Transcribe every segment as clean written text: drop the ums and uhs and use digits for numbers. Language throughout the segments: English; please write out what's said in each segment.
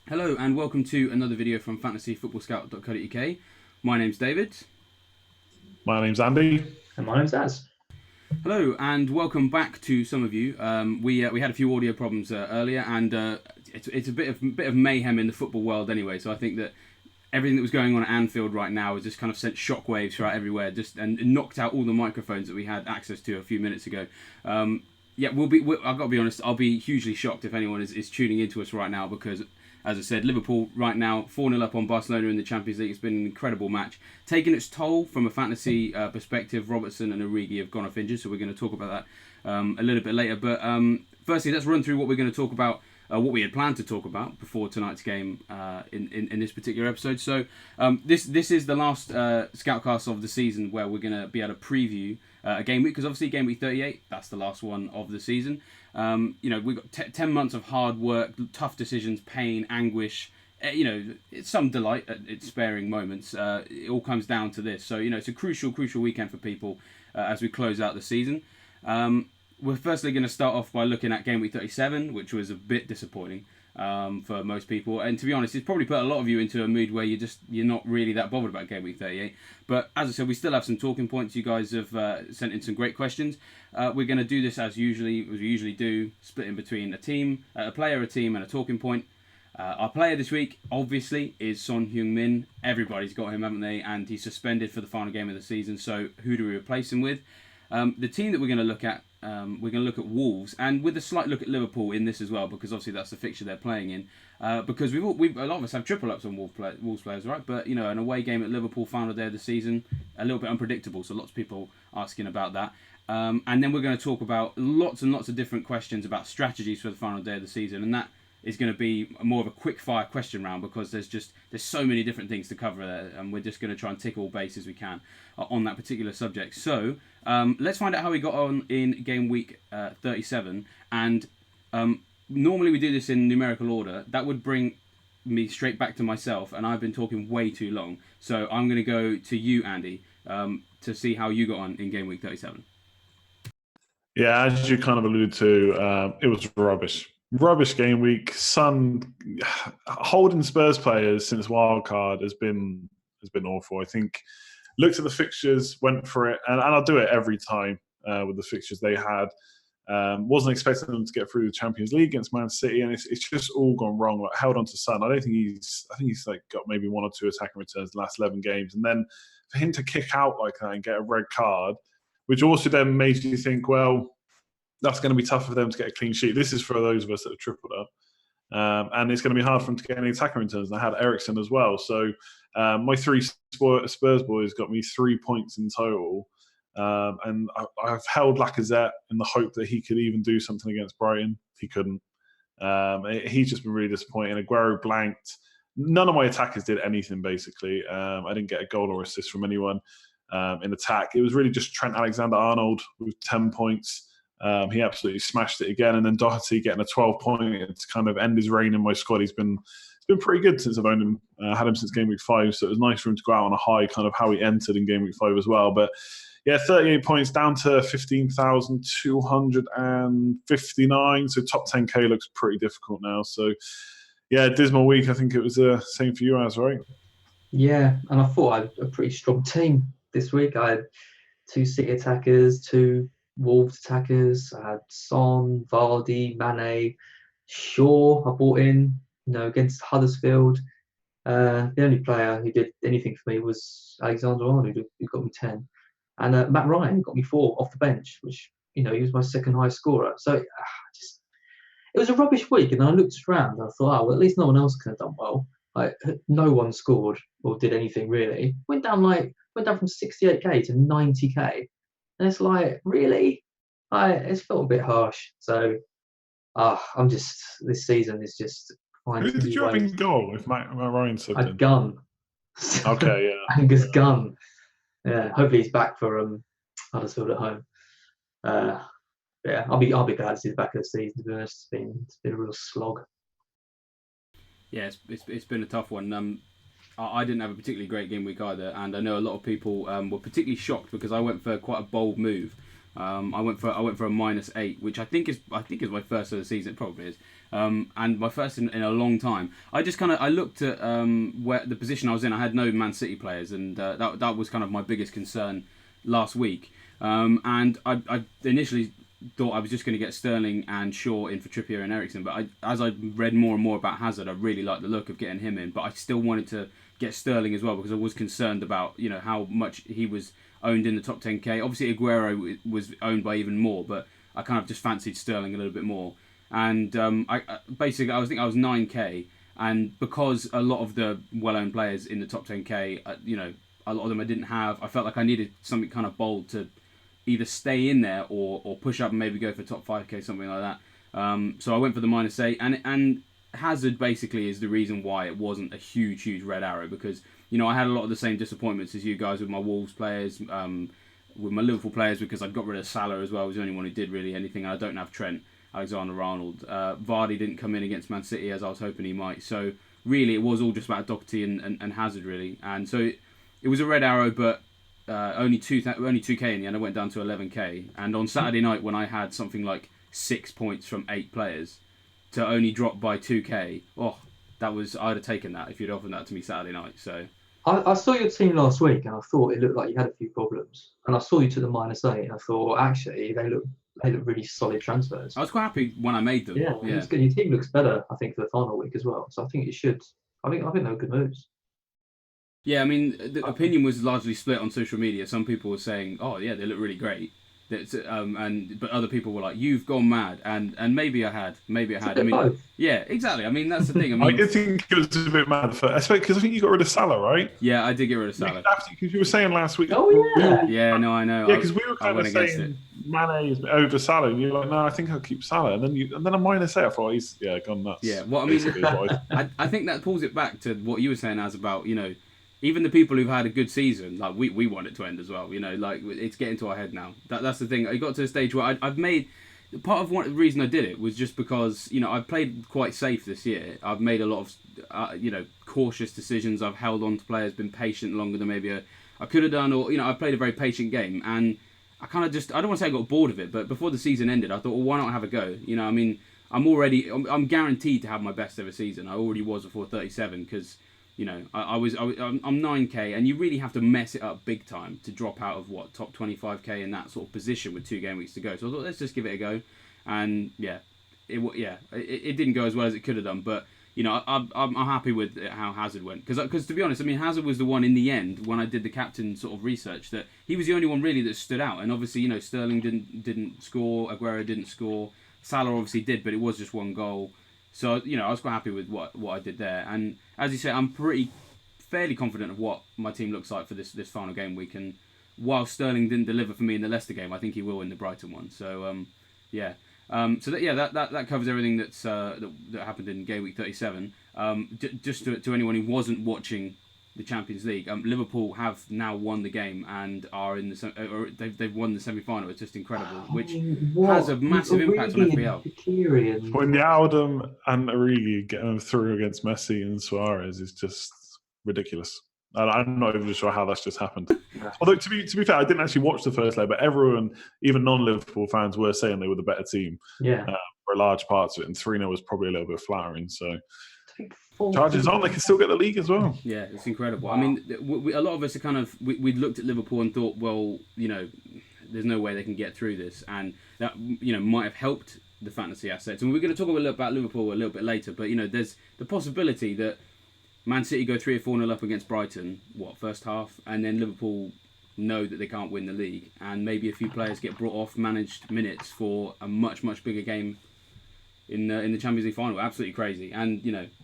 Hello and welcome to another video from fantasyfootballscout.co.uk. My name's David. My name's Andy. And my name's Az. Hello and welcome back to some of you. We had a few audio problems earlier, and it's a bit of mayhem in the football world anyway. So I think that everything that was going on at Anfield right now has just kind of sent shockwaves throughout everywhere, and knocked out all the microphones that we had access to a few minutes ago. Yeah, I've got to be honest. I'll be hugely shocked if anyone is tuning into us right now because, as I said, Liverpool right now 4-0 up on Barcelona in the Champions League. It's been an incredible match, taking its toll from a fantasy perspective. Robertson and Origi have gone off injured, so we're going to talk about that a little bit later. But firstly, let's run through what we're going to talk about. What we had planned to talk about before tonight's game in this particular episode. So this is the last Scoutcast of the season where we're going to be able to preview a game week, because obviously game week 38, that's the last one of the season. We've got 10 months of hard work, tough decisions, pain, anguish. It's some delight at its sparing moments. It all comes down to this. So, it's a crucial weekend for people as we close out the season. We're firstly going to start off by looking at Game Week 37, which was a bit disappointing for most people. And to be honest, it's probably put a lot of you into a mood where you're not really that bothered about Game Week 38. But as I said, we still have some talking points. You guys have sent in some great questions. We're going to do this as we usually do, split in between a player, a team, and a talking point. Our player this week, obviously, is Son Heung-min. Everybody's got him, haven't they? And he's suspended for the final game of the season. So who do we replace him with? The team that we're going to look at, we're going to look at Wolves, and with a slight look at Liverpool in this as well, because obviously that's the fixture they're playing in. Because a lot of us have triple ups on Wolves players, right? But an away game at Liverpool, final day of the season, a little bit unpredictable. So lots of people asking about that. And then we're going to talk about lots and lots of different questions about strategies for the final day of the season, and that is going to be more of a quick fire question round because there's so many different things to cover there, and we're just going to try and tick all bases we can on that particular subject. So let's find out how we got on in game week 37. And normally we do this in numerical order. That would bring me straight back to myself, and I've been talking way too long. So I'm going to go to you, Andy, to see how you got on in game week 37. Yeah, as you kind of alluded to, it was rubbish. Rubbish game week. Son holding Spurs players since wildcard has been awful. I think looked at the fixtures, went for it, and I'll do it every time with the fixtures they had. Wasn't expecting them to get through the Champions League against Man City, and it's just all gone wrong. Like held on to Son. I think he's like got maybe one or two attacking returns in the last 11 games, and then for him to kick out like that and get a red card, which also then makes you think, well, that's going to be tough for them to get a clean sheet. This is for those of us that have tripled up. And it's going to be hard for them to get any attacking returns. And I had Ericsson as well. So my three Spurs boys got me 3 points in total. And I've held Lacazette in the hope that he could even do something against Brighton. He couldn't. He's just been really disappointing. Aguero blanked. None of my attackers did anything, basically. I didn't get a goal or assist from anyone in attack. It was really just Trent Alexander-Arnold with 10 points. He absolutely smashed it again, and then Doherty getting a 12-point to kind of end his reign in my squad. It's been pretty good since I've owned him. Had him since game week 5, so it was nice for him to go out on a high, kind of how he entered in game week 5 as well. But yeah, 38 points down to 15,259. So top 10k looks pretty difficult now. So yeah, dismal week. I think it was the same for you, Az, right? Yeah, and I thought I had a pretty strong team this week. I had 2 City attackers, 2 Wolves attackers. I had Son, Vardy, Mane, Shaw. I bought in, against Huddersfield. The only player who did anything for me was Alexander-Arnold, who got me 10, and Matt Ryan got me 4 off the bench, which he was my second highest scorer. So it was a rubbish week, and then I looked around and I thought, well, at least no one else could have done well. Like no one scored or did anything really. Went down from 68k to 90k, and it's like really, it's felt a bit harsh. So this season is just Who finding did new you have in ways. goal if Matt Ryan subbed A in? gun. Okay, yeah. Angus Gunn. Yeah, hopefully he's back for Huddersfield at home. Yeah, I'll be glad to see the back of the season. To be honest, it's been a real slog. Yeah, it's been a tough one. I didn't have a particularly great game week either, and I know a lot of people were particularly shocked because I went for quite a bold move I went for a -8, which I think is my first of the season. It probably is, and my first in a long time. I just I looked at where the position I was in. I had no Man City players, and that was kind of my biggest concern last week. And I initially thought I was just going to get Sterling and Shaw in for Trippier and Eriksen, but as I read more and more about Hazard, I really liked the look of getting him in. But I still wanted to get Sterling as well because I was concerned about how much he was owned in the top 10k. Obviously Aguero was owned by even more, but I kind of just fancied Sterling a little bit more. And I think I was 9k, and because a lot of the well-owned players in the top 10k, a lot of them I didn't have. I felt like I needed something kind of bold to either stay in there or push up and maybe go for top 5k, something like that. So I went for the -8, and Hazard basically is the reason why it wasn't a huge red arrow, because I had a lot of the same disappointments as you guys with my Wolves players, with my Liverpool players, because I got rid of Sallow as well. I was the only one who did really anything. I don't have Trent Alexander-Arnold. Vardy didn't come in against Man City as I was hoping he might. So really it was all just about Doherty and Hazard really. And so it was a red arrow, but only 2k in the end. I went down to 11k. And on Saturday night, when I had something like 6 points from 8 players to only drop by 2k, I'd have taken that if you'd offered that to me Saturday night. So I saw your team last week, and I thought it looked like you had a few problems. And I saw you to the -8, and I thought actually they look really solid transfers. I was quite happy when I made them. Yeah. It's good. Your team looks better, I think, for the final week as well. So I think it should. I think they were good moves. Yeah, I mean, the opinion was largely split on social media. Some people were saying, "Oh, yeah, they look really great," but other people were like, "You've gone mad," and maybe I had. I mean, both. yeah, exactly. I mean, that's the thing. I I mean, did think it was a bit mad for, especially because I think you got rid of Salah, right? Yeah, I did get rid of Salah. Because you were saying last week. Oh yeah. Yeah, no, I know. Yeah, because we were kind of saying Mane is over Salah, and you're like, no, I think I'll keep Salah, and then a -8. I thought he's gone nuts. Yeah, well, I mean, I think that pulls it back to what you were saying as about even the people who've had a good season, like we want it to end as well. Like it's getting to our head now. That's the thing. I got to a stage where I've made part of the reason I did it was just because I've played quite safe this year. I've made a lot of cautious decisions. I've held on to players, been patient longer than maybe I could have done, or I've played a very patient game, and I kind of I don't want to say I got bored of it, but before the season ended, I thought, well, why not have a go? I mean, I'm guaranteed to have my best ever season. I already was before 37 because. I'm 9k, and you really have to mess it up big time to drop out of top 25k in that sort of position with 2 game weeks to go. So I thought, let's just give it a go, and it didn't go as well as it could have done. But I'm happy with how Hazard went because to be honest, I mean Hazard was the one in the end when I did the captain sort of research that he was the only one really that stood out. And obviously Sterling didn't score, Aguero didn't score, Salah obviously did, but it was just 1 goal. So, I was quite happy with what I did there. And as you say, I'm fairly confident of what my team looks like for this final game week. And while Sterling didn't deliver for me in the Leicester game, I think he will in the Brighton one. So, that covers everything that happened in game week 37. Just to anyone who wasn't watching the Champions League, Liverpool have now won the game and are in they've won the semi-final. It's just incredible, which has a massive impact on FPL. Wijnaldum and Origi getting through against Messi and Suarez is just ridiculous. And I'm not even sure how that's just happened. Although to be fair, I didn't actually watch the first leg, but everyone, even non-Liverpool fans, were saying they were the better team. Yeah, for large parts of it, and 3-0 was probably a little bit flattering. So. Charges on, they can still get the league as well. Yeah, it's incredible. Wow. I mean, a lot of us are we'd looked at Liverpool and thought, well, there's no way they can get through this, and that might have helped the fantasy assets. And we're going to talk a little about Liverpool a little bit later, but there's the possibility that Man City go 3 or 4-0 up against Brighton, first half, and then Liverpool know that they can't win the league, and maybe a few players get brought off managed minutes for a much bigger game in the Champions League final. Absolutely crazy, and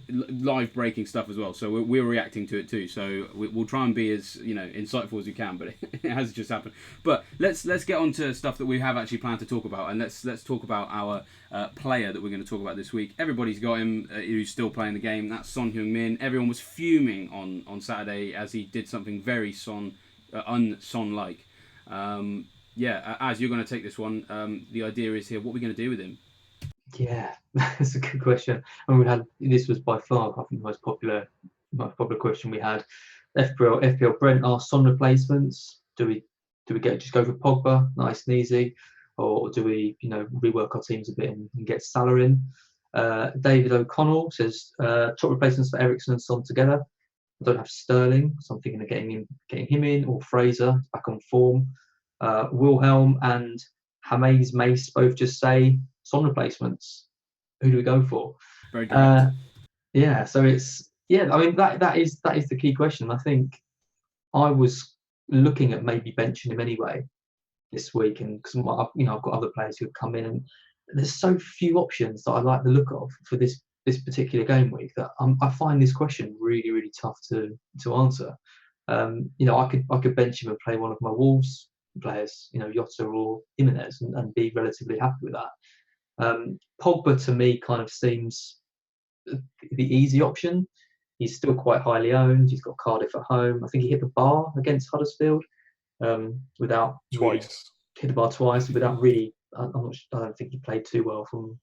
live breaking stuff as well. So we're reacting to it too. So we'll try and be as insightful as we can, but it has just happened. But let's get on to stuff that we have actually planned to talk about, and let's talk about our player that we're going to talk about this week. Everybody's got him who's still playing the game. That's Son Heung-min. Everyone was fuming on Saturday as he did something very un-Son-like. As you're going to take this one, the idea is here. What are we going to do with him? Yeah, that's a good question. And this was by far, I think, the most popular question we had. FPL Brent asked Son replacements. Do we Do we just go for Pogba, nice and easy, or do we, rework our teams a bit and get Sallow in? David O'Connell says top replacements for Eriksen and Son together. I don't have Sterling, so I'm thinking of getting him in, or Fraser back on form. Wilhelm and James Mace both just say Son replacements. Who do we go for? Very direct. Yeah, so I mean that is the key question. I think I was looking at maybe benching him anyway this week, and because I've got other players who have come in, and there's so few options that I like the look of for this particular game week that I find this question really, really tough to answer. I could bench him and play one of my Wolves players, Jota or Jimenez, and be relatively happy with that. Pogba to me kind of seems the easy option. He's still quite highly owned. He's got Cardiff at home. I think he hit the bar against Huddersfield without twice. Hit the bar twice without really. I don't think he played too well from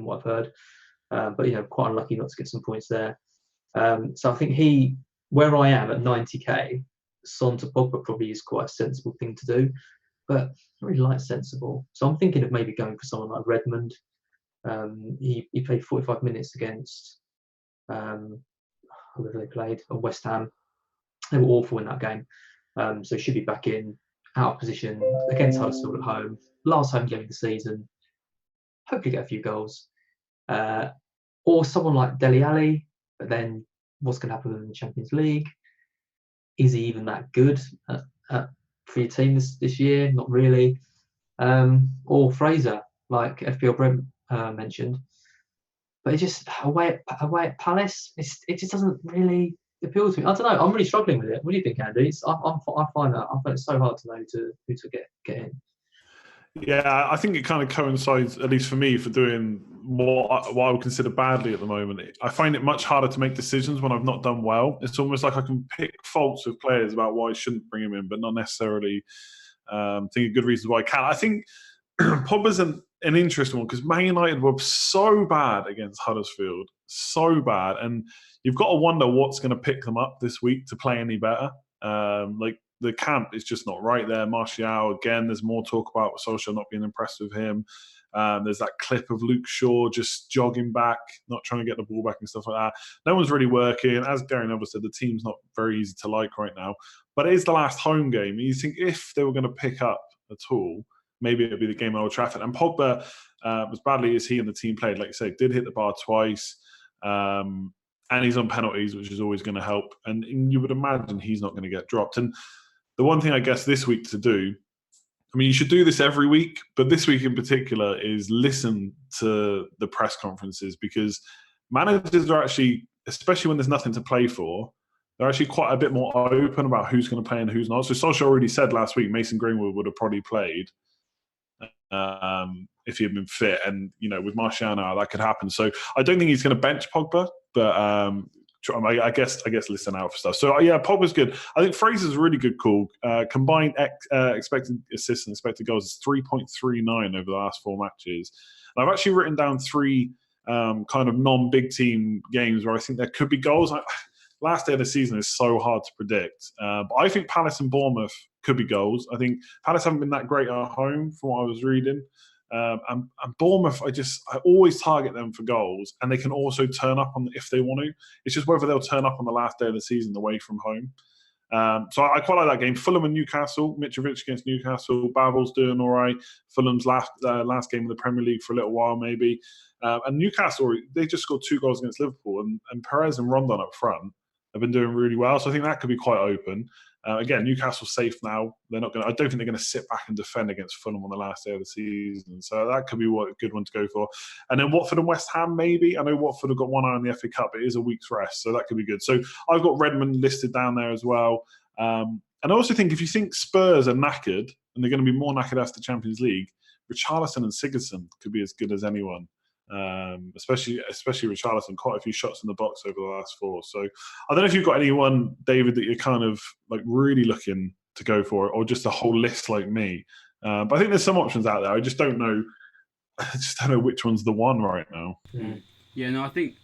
what I've heard. But quite unlucky not to get some points there. So I think where I am at 90k, Son to Pogba probably is quite a sensible thing to do, but I don't really like sensible. So I'm thinking of maybe going for someone like Redmond. He played 45 minutes against whoever they played, or West Ham. They were awful in that game, so he should be back in, out of position against Huddersfield at home. Last home game of the season. Hopefully get a few goals. Or someone like Dele Alli, but then what's going to happen in the Champions League? Is he even that good for your team this year? Not really. Or Fraser, like FPL Brent mentioned. But it just away at Palace, it just doesn't really appeal to me. I don't know. I'm really struggling with it. What do you think, Andy? I find it so hard to know who to get in. Yeah, I think it kind of coincides, at least for me, for doing what I would consider badly at the moment. I find it much harder to make decisions when I've not done well. It's almost like I can pick faults with players about why I shouldn't bring him in, but not necessarily think of good reasons why I can. I think Pogba's an interesting one because Man United were so bad against Huddersfield, so bad, and you've got to wonder what's going to pick them up this week to play any better. The camp is just not right there. Martial, again, there's more talk about Solskjaer not being impressed with him. There's that clip of Luke Shaw just jogging back, not trying to get the ball back and stuff like that. No one's really working. As Gary Neville said, the team's not very easy to like right now. But it is the last home game. You think if they were going to pick up at all, maybe it would be the game at Old Trafford. And Pogba, as badly as he and the team played, like you say, did hit the bar twice. And he's on penalties, which is always going to help. And you would imagine he's not going to get dropped. And the one thing I guess this week to do, I mean, you should do this every week, but this week in particular is listen to the press conferences because managers are actually, especially when there's nothing to play for, they're actually quite a bit more open about who's going to play and who's not. So Solskjaer already said last week Mason Greenwood would have probably played if he had been fit. And, with Martial now, that could happen. So I don't think he's going to bench Pogba, but I guess listen out for stuff. So yeah, Pogba's good. I think Fraser's a really good call. Combined expected assists and expected goals is 3.39 over the last 4 matches. And I've actually written down 3 kind of non-big team games where I think there could be goals. Last day of the season is so hard to predict. But I think Palace and Bournemouth could be goals. I think Palace haven't been that great at home from what I was reading. And Bournemouth, I always target them for goals, and they can also turn up on if they want to. It's just whether they'll turn up on the last day of the season away from home. So I quite like that game. Fulham and Newcastle. Mitrovic against Newcastle. Babel's doing all right. Fulham's last game of the Premier League for a little while, maybe. And Newcastle, they just scored 2 goals against Liverpool, and Perez and Rondon up front have been doing really well. So I think that could be quite open. Again, Newcastle's safe now. I don't think they're going to sit back and defend against Fulham on the last day of the season. So that could be a good one to go for. And then Watford and West Ham, maybe. I know Watford have got one eye on the FA Cup. It is a week's rest, so that could be good. So I've got Redmond listed down there as well. And I also think if you think Spurs are knackered, and they're going to be more knackered after the Champions League, Richarlison and Sigurdsson could be as good as anyone. Especially Richarlison, quite a few shots in the box over the last 4. So I don't know if you've got anyone, David, that you're kind of like really looking to go for, or just a whole list like me. But I think there's some options out there. I just don't know which one's the one right now. Yeah, no, I think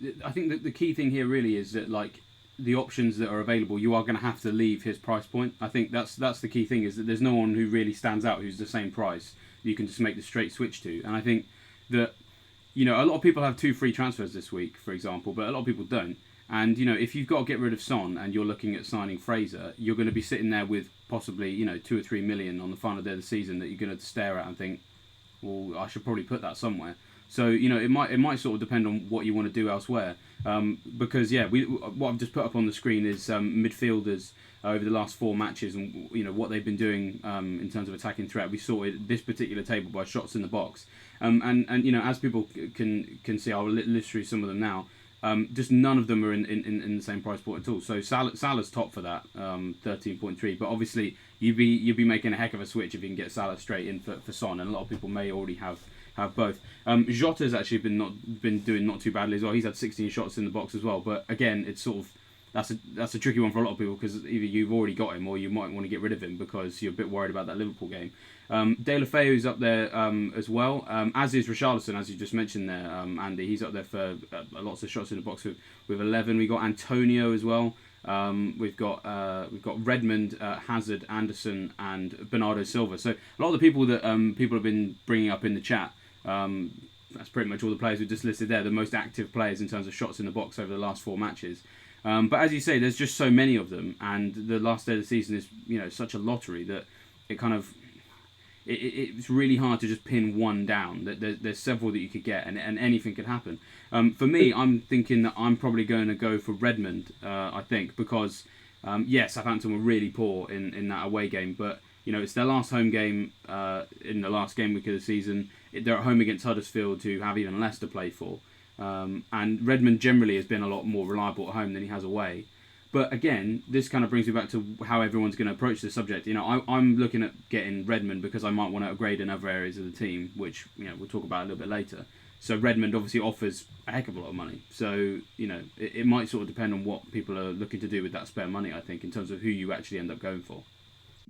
that the key thing here really is that, like, the options that are available, you are going to have to leave his price point. I think that's the key thing, is that there's no one who really stands out who's the same price you can just make the straight switch to. And I think that, a lot of people have 2 free transfers this week, for example, but a lot of people don't. And, if you've got to get rid of Son and you're looking at signing Fraser, you're going to be sitting there with possibly, 2 or 3 million on the final day of the season that you're going to stare at and think, well, I should probably put that somewhere. So, it might sort of depend on what you want to do elsewhere. Because, what I've just put up on the screen is midfielders over the last 4 matches and, what they've been doing in terms of attacking threat. We sorted this particular table by shots in the box. And as people can see, I'll list through some of them now. Just none of them are in the same price point at all. So Salah's top for that, 13.3. But obviously, you'd be making a heck of a switch if you can get Salah straight in for Son, and a lot of people may already have both. Jota's actually been doing not too badly as well. He's had 16 shots in the box as well. But again, it's sort of that's a tricky one for a lot of people, because either you've already got him or you might want to get rid of him because you're a bit worried about that Liverpool game. De La Feu is up there as well, as is Richarlison, as you just mentioned there, Andy. He's up there for lots of shots in the box with 11. We've got Antonio as well. We've got Redmond, Hazard, Anderson, and Bernardo Silva. So a lot of the people that people have been bringing up in the chat, that's pretty much all the players we just listed there, the most active players in terms of shots in the box over the last 4 matches. But as you say, there's just so many of them, and the last day of the season is such a lottery that it kind of it's really hard to just pin one down. There's several that you could get, and anything could happen. For me, I'm thinking that I'm probably going to go for Redmond. I think because Southampton were really poor in that away game, but it's their last home game in the last game week of the season. They're at home against Huddersfield, who have even less to play for. And Redmond generally has been a lot more reliable at home than he has away. But again, this kind of brings me back to how everyone's going to approach this subject. I'm looking at getting Redmond because I might want to upgrade in other areas of the team, which we'll talk about a little bit later. So Redmond obviously offers a heck of a lot of money. So it might sort of depend on what people are looking to do with that spare money, I think, in terms of who you actually end up going for.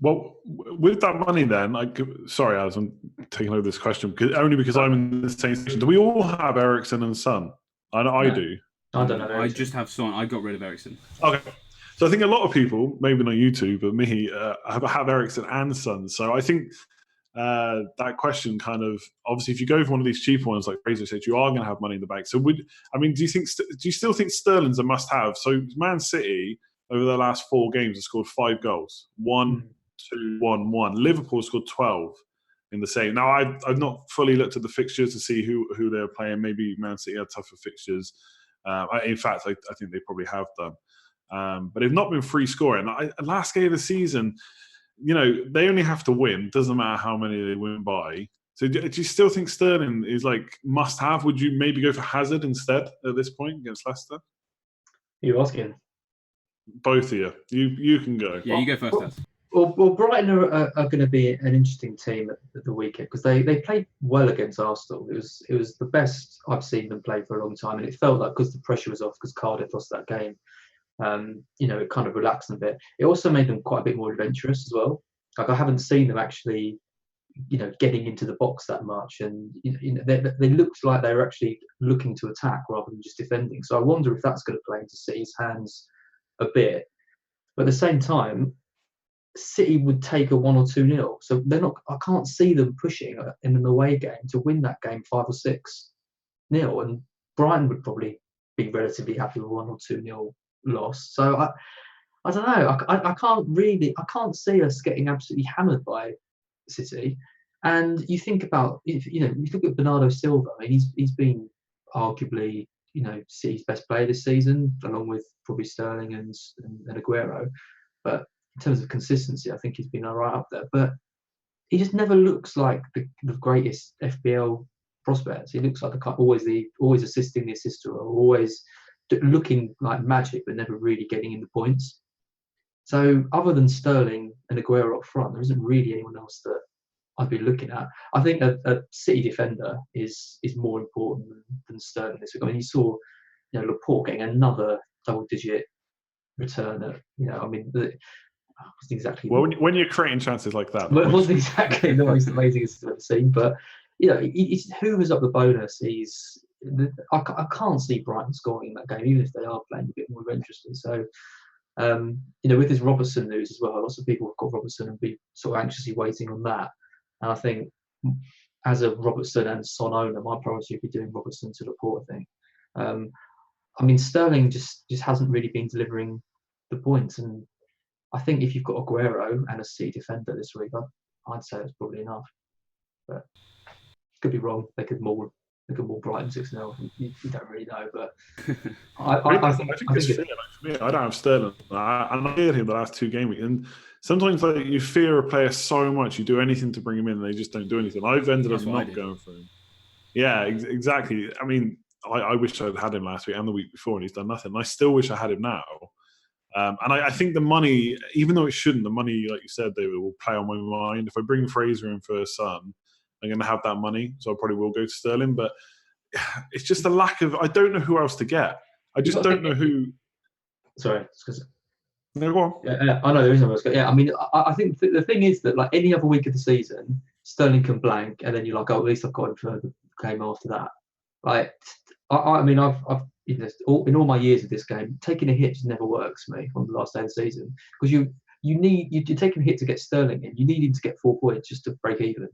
Well, with that money then, sorry, Alex, I'm taking over this question because I'm in the same situation. Do we all have Eriksen and Son? I know I do. I don't know. I just have Son. I got rid of Eriksen. Okay. So I think a lot of people, maybe not you two, but me, have Eriksen and Son. So I think that question kind of, obviously, if you go for one of these cheaper ones, like Fraser said, you are going to have money in the bank. So do you still think Sterling's a must-have? So Man City, over the last 4 games, have scored 5 goals. 1, 2, 1, 1. Liverpool scored 12 in the same. Now, I've not fully looked at the fixtures to see who they're playing. Maybe Man City had tougher fixtures. In fact, I think they probably have done. But they've not been free scoring. Last game of the season, they only have to win. Doesn't matter how many they win by. So do you still think Sterling is like must have? Would you maybe go for Hazard instead at this point against Leicester? You're asking? Both of you. You can go. Yeah, you go first, Daz. Well, Brighton are going to be an interesting team at the weekend because they played well against Arsenal. It was the best I've seen them play for a long time, and it felt like because the pressure was off because Cardiff lost that game, it kind of relaxed them a bit. It also made them quite a bit more adventurous as well. Like I haven't seen them actually, getting into the box that much, and they looked like they were actually looking to attack rather than just defending. So I wonder if that's going to play into City's hands a bit. But at the same time, City would take a 1 or 2-0, so they're not. I can't see them pushing in an away game to win that game 5 or 6-0, and Brighton would probably be relatively happy with 1 or 2-0 loss. So I don't know. I can't see us getting absolutely hammered by City. And you think about you look at Bernardo Silva. I mean, he's been arguably City's best player this season, along with probably Sterling and Aguero, but in terms of consistency, I think he's been right up there. But he just never looks like the greatest FPL prospects. He looks like always assisting the assister, or always looking like magic, but never really getting in the points. So other than Sterling and Aguero up front, there isn't really anyone else that I'd be looking at. I think a City defender is more important than Sterling this week. I mean, you saw Laporte getting another double-digit return at wasn't exactly. Well, when you're creating chances like that, well, it wasn't exactly the most amazing assist I've ever seen, but he's hoovers up the bonus. He's I can't see Brighton scoring in that game, even if they are playing a bit more interesting. So, with this Robertson news as well, lots of people have got Robertson and be sort of anxiously waiting on that. And I think, as a Robertson and Son owner, my priority would be doing Robertson to Laporte, I think. Sterling just hasn't really been delivering the points, and I think if you've got Aguero and a City defender this week, I'd say it's probably enough. But could be wrong. They could maul Brighton 6-0. You don't really know, but I think it's fair. For me, I don't have Sterling, and I feared him the last 2 game weeks. And sometimes you fear a player so much, you do anything to bring him in, and they just don't do anything. I've ended up not going for him. Yeah, exactly. I wish I'd had him last week and the week before, and he's done nothing. And I still wish I had him now. And I think the money, even though it shouldn't, the money, like you said, David, will play on my mind. If I bring Fraser in for Son, I'm going to have that money, so I probably will go to Sterling. But it's just a lack of. I don't know who else to get. I just don't know who. Sorry, no, go on. Yeah, I know there is no else. Yeah, I think the thing is that like any other week of the season, Sterling can blank, and then you're like, oh, at least I've got him for the game after that. Like, I've in all my years of this game, taking a hit just never works for me on the last day of the season, because you're taking a hit to get Sterling in. You need him to get 4 points just to break even.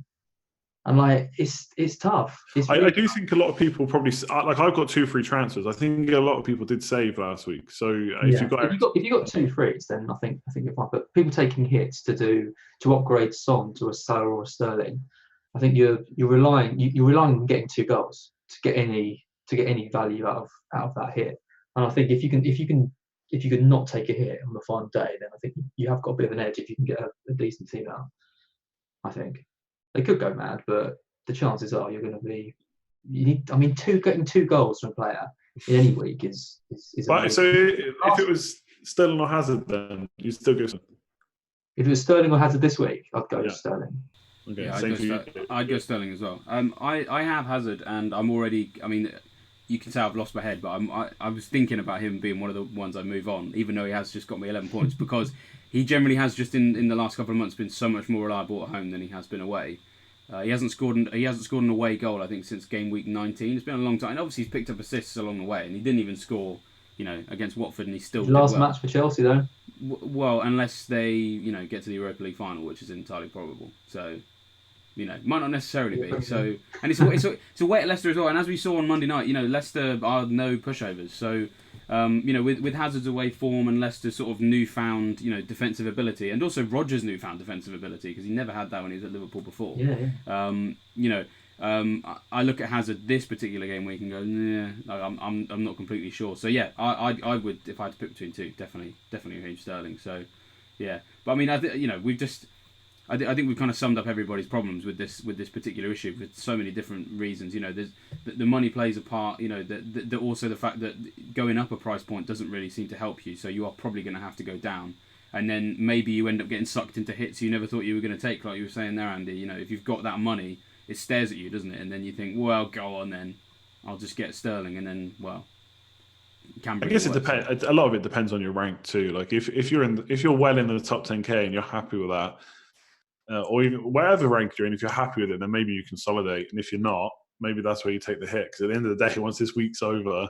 And like it's tough. I do think a lot of people probably like I've got 2 free transfers. I think a lot of people did save last week. So if you got 2 frees, then I think you're fine. But people taking hits to upgrade Son to a Sallow or a Sterling, I think you're relying on getting 2 goals to get any value out of that hit. And I think if you can not take a hit on the final day, then I think you have got a bit of an edge if you can get a decent team out. I think. They could go mad, but the chances are you're going to be. Getting 2 goals from a player in any week is. But so if it was Sterling or Hazard, then you still go. If it was Sterling or Hazard this week, I'd go Sterling. Okay, yeah, I'd go Sterling as well. I have Hazard, and I'm already. You can say I've lost my head, but I was thinking about him being one of the ones I move on, even though he has just got me 11 points, because he generally has just in the last couple of months been so much more reliable at home than he has been away. He hasn't scored an away goal, I think, since game week 19. It's been a long time. And obviously he's picked up assists along the way, and he didn't even score, against Watford, and he still last match for Chelsea though. Well, unless they get to the Europa League final, which is entirely probable. So. Might not necessarily be. So, and it's a way at Leicester as well. And as we saw on Monday night, Leicester are no pushovers. So, with Hazard's away form and Leicester's sort of newfound, defensive ability, and also Rodgers' newfound defensive ability, because he never had that when he was at Liverpool before. Yeah. I look at Hazard this particular game week and go, I'm not completely sure. So yeah, I would, if I had to pick between 2, definitely Raheem Sterling. So, yeah, but I think we've kind of summed up everybody's problems with this particular issue for so many different reasons. There's the money plays a part. The also the fact that going up a price point doesn't really seem to help you. So you are probably going to have to go down, and then maybe you end up getting sucked into hits you never thought you were going to take, like you were saying there, Andy. If you've got that money, it stares at you, doesn't it? And then you think, well, go on then, I'll just get Sterling, and then I guess it depends. A lot of it depends on your rank too. Like if you're well in the top 10k and you're happy with that. Or even whatever rank you're in, if you're happy with it, then maybe you consolidate. And if you're not, maybe that's where you take the hit. Because at the end of the day, once this week's over,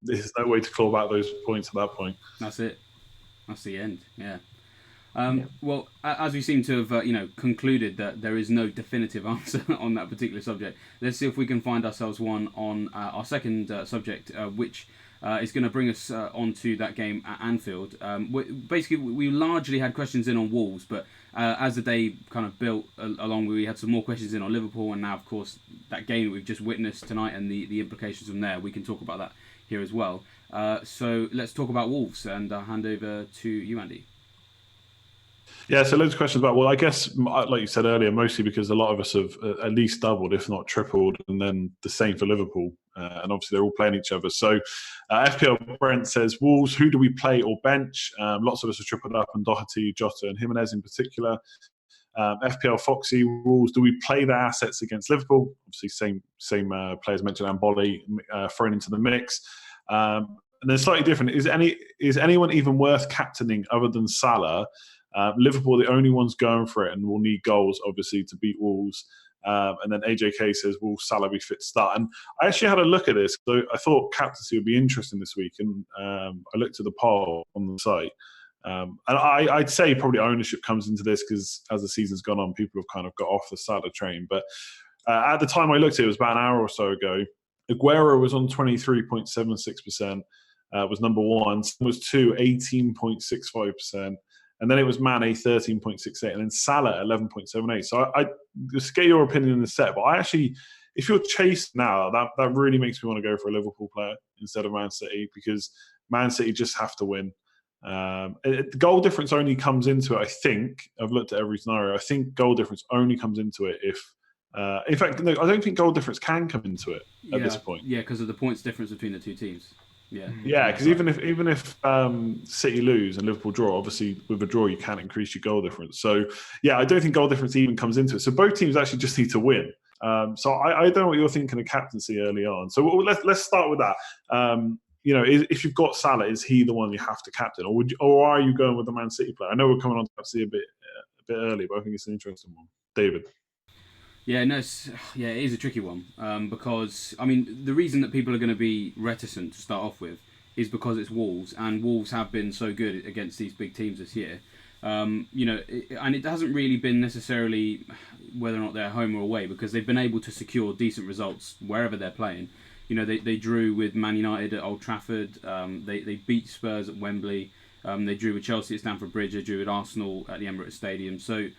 there's no way to claw back those points at that point. That's it. That's the end. Yeah. Well, as we seem to have, concluded that there is no definitive answer on that particular subject, let's see if we can find ourselves one on our second subject, which is going to bring us onto that game at Anfield. We largely had questions in on Wolves, but as the day kind of built along, we had some more questions in on Liverpool, and now, of course, that game that we've just witnessed tonight and the implications from there, we can talk about that here as well. So let's talk about Wolves, and I'll hand over to you, Andy. Yeah, so loads of questions about, well, I guess, like you said earlier, mostly because a lot of us have at least doubled, if not tripled, and then the same for Liverpool. And obviously they're all playing each other. So FPL Brent says, Wolves, who do we play or bench? Lots of us have tripled up on Doherty, Jota and Jimenez in particular. FPL Foxy, Wolves, do we play their assets against Liverpool? Obviously same players mentioned, and Bolly thrown into the mix. And then slightly different, is anyone even worth captaining other than Salah? Liverpool are the only ones going for it and will need goals, obviously, to beat Wolves. And then AJK says, will Sallow be fit to start? And I actually had a look at this. So I thought captaincy would be interesting this week. And I looked at the poll on the site. And I'd say probably ownership comes into this because as the season's gone on, people have kind of got off the Sallow train. But at the time I looked at it, was about an hour or so ago. Aguero was on 23.76%, was number one. Was 2, 18.65%. And then it was Mane, 13.68, and then Salah, 11.78. So I just get your opinion in the set. But I actually, if you're chased now, that really makes me want to go for a Liverpool player instead of Man City, because Man City just have to win. The goal difference only comes into it, I think. I've looked at every scenario. I think goal difference only comes into it if... in fact, no, I don't think goal difference can come into it at this point. Yeah, because of the points difference between the two teams. Yeah, because even if City lose and Liverpool draw, obviously with a draw you can't increase your goal difference. So yeah, I don't think goal difference even comes into it. So both teams actually just need to win. So I don't know what you're thinking of captaincy early on. So let's start with that. If you've got Salah, is he the one you have to captain, or are you going with the Man City player? I know we're coming on to captaincy a bit early, but I think it's an interesting one. David. Yeah, no, it is a tricky one because, I mean, the reason that people are going to be reticent to start off with is because it's Wolves, and Wolves have been so good against these big teams this year. And it hasn't really been necessarily whether or not they're home or away, because they've been able to secure decent results wherever they're playing. They drew with Man United at Old Trafford, they beat Spurs at Wembley, they drew with Chelsea at Stamford Bridge, they drew with Arsenal at the Emirates Stadium. So,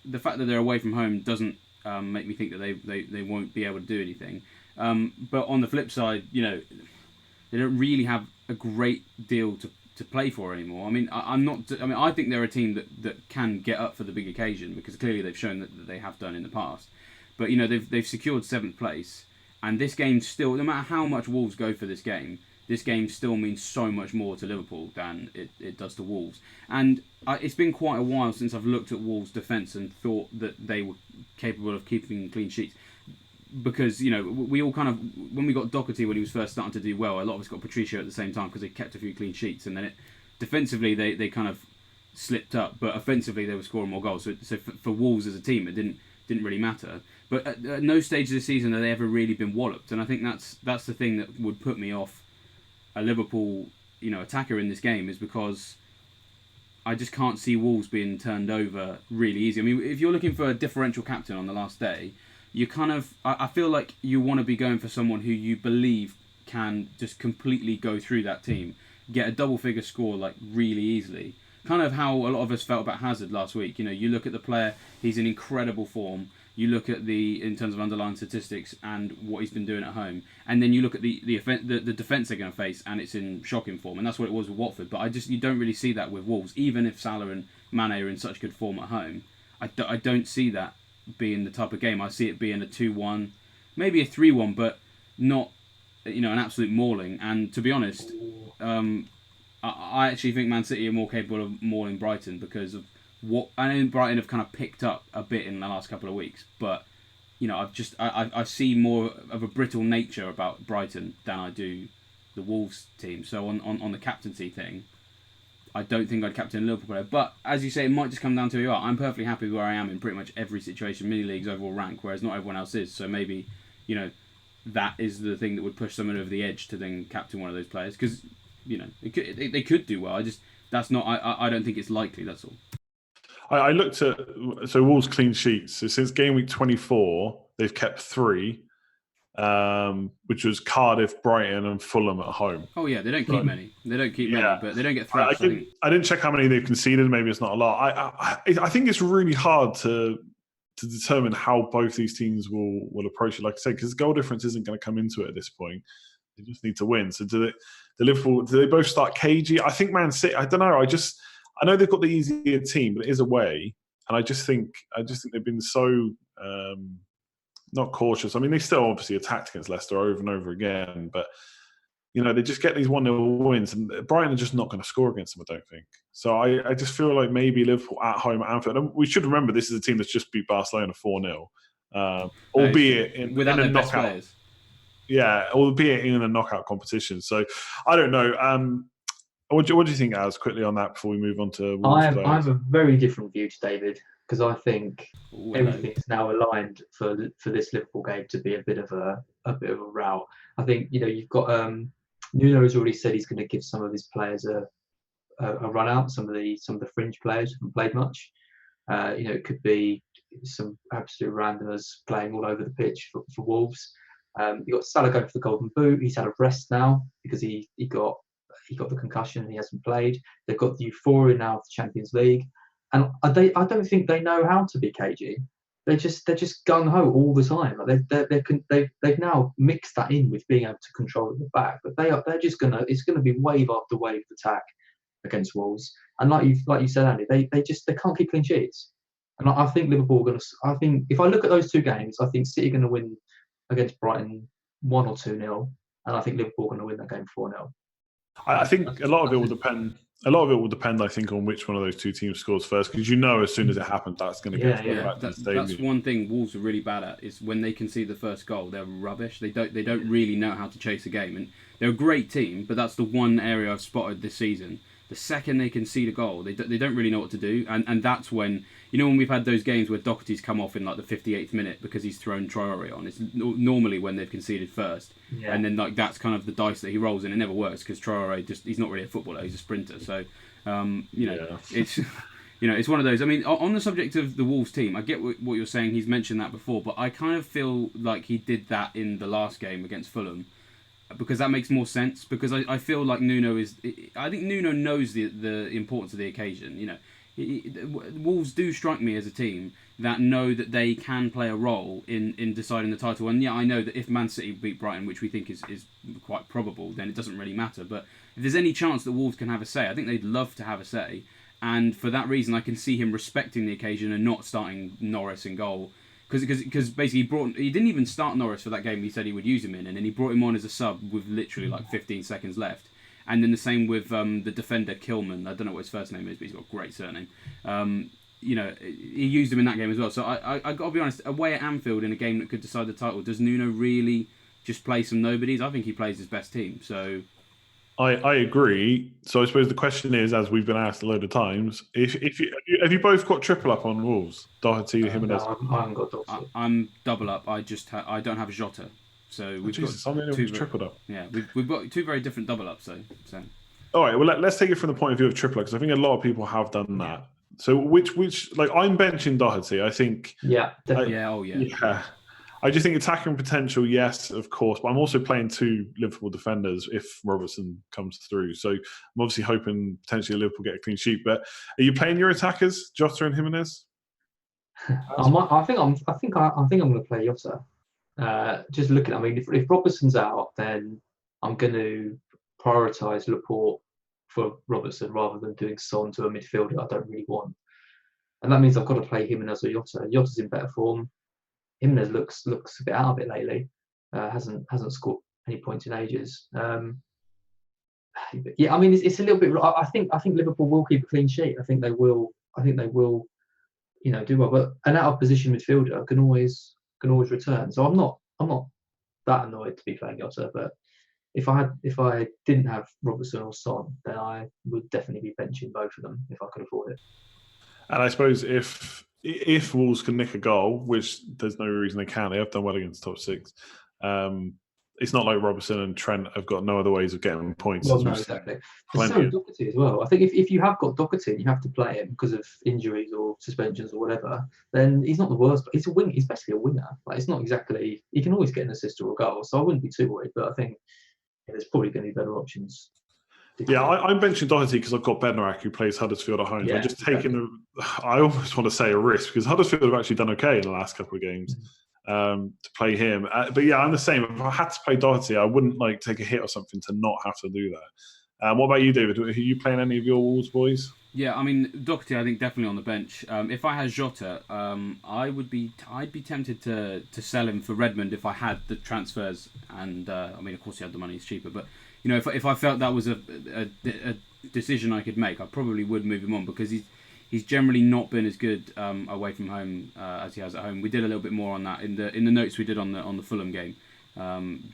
the fact that they're away from home doesn't make me think that they won't be able to do anything. But on the flip side, they don't really have a great deal to play for anymore. I mean, I think they're a team that can get up for the big occasion, because clearly they've shown that they have done in the past. But they've secured 7th place, and this game still, no matter how much Wolves go for this game still means so much more to Liverpool than it does to Wolves. And it's been quite a while since I've looked at Wolves' defence and thought that they were capable of keeping clean sheets. Because, we all kind of, when we got Doherty when he was first starting to do well, a lot of us got Patricio at the same time because they kept a few clean sheets. And then defensively, they kind of slipped up, but offensively, they were scoring more goals. So for Wolves as a team, it didn't really matter. But at no stage of the season have they ever really been walloped. And I think that's the thing that would put me off a Liverpool, attacker in this game, is because I just can't see Wolves being turned over really easy. I mean, if you're looking for a differential captain on the last day, you I feel like you want to be going for someone who you believe can just completely go through that team, get a double-figure score like really easily. Kind of how a lot of us felt about Hazard last week. You look at the player, he's in incredible form. You look at in terms of underlying statistics and what he's been doing at home, and then you look at the defence they're going to face, and it's in shocking form, and that's what it was with Watford. But you don't really see that with Wolves, even if Salah and Mane are in such good form at home. I don't see that being the type of game. I see it being a 2-1, maybe a 3-1, but not an absolute mauling. And to be honest, I actually think Man City are more capable of mauling Brighton because of what I know. Brighton have kind of picked up a bit in the last couple of weeks, but I see more of a brittle nature about Brighton than I do the Wolves team. So on the captaincy thing, I don't think I'd captain a Liverpool player. But as you say, it might just come down to who you are. I'm perfectly happy where I am in pretty much every situation, mini leagues, overall rank, whereas not everyone else is. So maybe that is the thing that would push someone over the edge to then captain one of those players, because they could do well. I don't think it's likely. That's all. I looked at Wolves clean sheets. So since game week 24, they've kept 3, which was Cardiff, Brighton, and Fulham at home. Oh yeah, they don't keep many. They don't keep many, but they don't get thrashed. I didn't check how many they've conceded. Maybe it's not a lot. I think it's really hard to determine how both these teams will approach it. Like I said, because goal difference isn't going to come into it at this point. They just need to win. So do they both start cagey? I think Man City. I don't know. I know they've got the easier team, but it is away, and I just think they've been so not cautious. I mean, they still obviously attacked against Leicester over and over again, but they just get these 1-0 wins, and Brighton are just not going to score against them, I don't think. So I just feel like maybe Liverpool at home at Anfield. And we should remember this is a team that's just beat Barcelona 4-0, albeit without their best knockout. players. Yeah, albeit in a knockout competition. So I don't know. What do you think, Az, quickly on that before we move on to I Wolves have players? a very different view to David because I think Ooh, hello. everything's now aligned for this Liverpool game to be a bit of a row. I think you've got Nuno has already said he's going to give some of his players a run out. Some of the fringe players who haven't played much. It could be some absolute randomers playing all over the pitch for Wolves. You've got Sallow going for the Golden Boot. He's had a rest now because he got the concussion and he hasn't played. They've got the euphoria now of the Champions League, and I don't think they know how to be cagey. They're just gung ho all the time. They've now mixed that in with being able to control the back, but it's gonna be wave after wave of attack against Wolves. And like you said, Andy, they can't keep clean sheets. And I think Liverpool are going to. I think if I look at those two games, I think City are going to win against Brighton 1 or 2-0, and I think Liverpool are going to win that game 4-0. I think a lot of it will depend. A lot of it will depend, I think, on which one of those two teams scores first, because as soon as it happens, that's going to go back to the stadium. That's one thing Wolves are really bad at is when they concede the first goal, they're rubbish. They don't really know how to chase a game, and they're a great team, but that's the one area I've spotted this season. The second they concede a goal, they don't really know what to do, and that's when when we've had those games where Doherty's come off in like the 58th minute because he's thrown Traore on. It's normally when they've conceded first, and then that's kind of the dice that he rolls in. It never works because Traore he's not really a footballer; he's a sprinter. So it's it's one of those. I mean, on the subject of the Wolves team, I get what you're saying. He's mentioned that before, but I kind of feel like he did that in the last game against Fulham. Because that makes more sense. Because I feel like Nuno I think Nuno knows the importance of the occasion. Wolves do strike me as a team that know that they can play a role in deciding the title. And I know that if Man City beat Brighton, which we think is quite probable, then it doesn't really matter. But if there's any chance that Wolves can have a say, I think they'd love to have a say. And for that reason, I can see him respecting the occasion and not starting Norris in goal. Because basically he didn't even start Norris for that game he said he would use him in, and then he brought him on as a sub with literally like 15 seconds left. And then the same with the defender Kilman. I don't know what his first name is, but he's got a great surname. He used him in that game as well. So I got to be honest, away at Anfield in a game that could decide the title, does Nuno really just play some nobodies? I think he plays his best team. So I agree. So I suppose the question is, as we've been asked a load of times, have you both got triple up on Wolves? Doherty, Jimenez. No, I haven't got Doherty. I'm double up. I don't have Jota. So we've got two tripled up. Yeah, we've got two very different double ups. So. All right. Well, let's take it from the point of view of triple up because I think a lot of people have done that. So which I'm benching Doherty. I think. Yeah. Definitely. Yeah. I just think attacking potential, yes, of course. But I'm also playing two Liverpool defenders if Robertson comes through. So I'm obviously hoping potentially Liverpool get a clean sheet. But are you playing your attackers, Jota and Jimenez? I think I'm going to play Jota. Just looking, I mean, if Robertson's out, then I'm going to prioritise Laporte for Robertson rather than doing Son to a midfielder I don't really want. And that means I've got to play Jimenez or Jota. Jota's in better form. Jimenez looks a bit out of it lately. Hasn't scored any points in ages. Yeah, I mean it's a little bit. I think Liverpool will keep a clean sheet. I think they will. Do well. But an out of position midfielder can always return. So I'm not that annoyed to be playing Jota. But if I didn't have Robertson or Son, then I would definitely be benching both of them if I could afford it. And I suppose if Wolves can nick a goal, which there's no reason they can't, they have done well against top six. It's not like Robertson and Trent have got no other ways of getting points. Well, no, exactly. So Doherty as well. I think if you have got Doherty and you have to play him because of injuries or suspensions or whatever, then he's not the worst. He's a wing. He's basically a winger. Like it's not exactly. He can always get an assist or a goal, so I wouldn't be too worried. But I think there's probably going to be better options. Yeah, I'm benching Doherty because I've got Bednarak who plays Huddersfield at home. Yeah, so I'm just taking I almost want to say a risk because Huddersfield have actually done okay in the last couple of games to play him. But yeah, I'm the same. If I had to play Doherty, I wouldn't take a hit or something to not have to do that. What about you, David? Are you playing any of your Wolves boys? Yeah, I mean Doherty, I think definitely on the bench. If I had Jota, I'd be tempted to sell him for Redmond if I had the transfers, and I mean of course he had the money, it's cheaper, but. If I felt that was a decision I could make, I probably would move him on because he's generally not been as good away from home as he has at home. We did a little bit more on that in the notes we did on the Fulham game,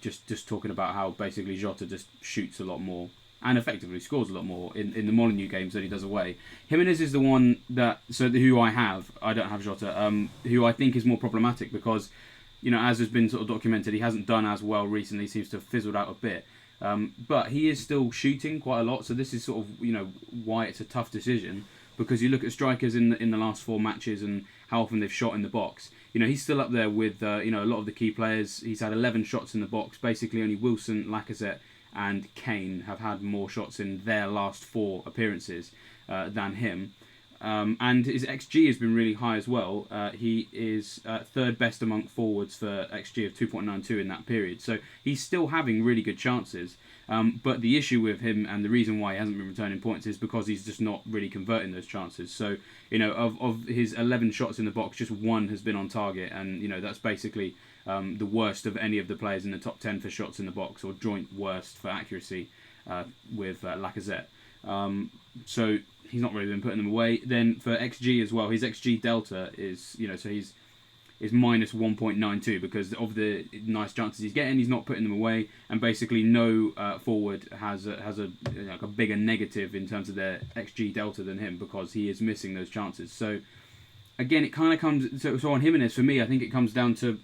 just talking about how basically Jota just shoots a lot more and effectively scores a lot more in the Molineux games than he does away. Jimenez is the one who I don't have Jota, who I think is more problematic because, as has been sort of documented, he hasn't done as well recently, seems to have fizzled out a bit. But he is still shooting quite a lot, so this is sort of, why it's a tough decision, because you look at strikers in the last 4 matches and how often they've shot in the box. He's still up there with, a lot of the key players. He's had 11 shots in the box. Basically, only Wilson, Lacazette, and Kane have had more shots in their last 4 appearances than him. And his XG has been really high as well. He is third best among forwards for XG of 2.92 in that period. So he's still having really good chances. But the issue with him, and the reason why he hasn't been returning points, is because he's just not really converting those chances. So, of his 11 shots in the box, just 1 has been on target. And, that's basically the worst of any of the players in the top 10 for shots in the box, or joint worst for accuracy with Lacazette. So he's not really been putting them away. Then for XG as well, his XG delta is, so he's minus 1.92 because of the nice chances he's getting. He's not putting them away, and basically no forward has a bigger negative in terms of their XG delta than him because he is missing those chances. So again, it kind of comes so on Jimenez for me. I think it comes down to,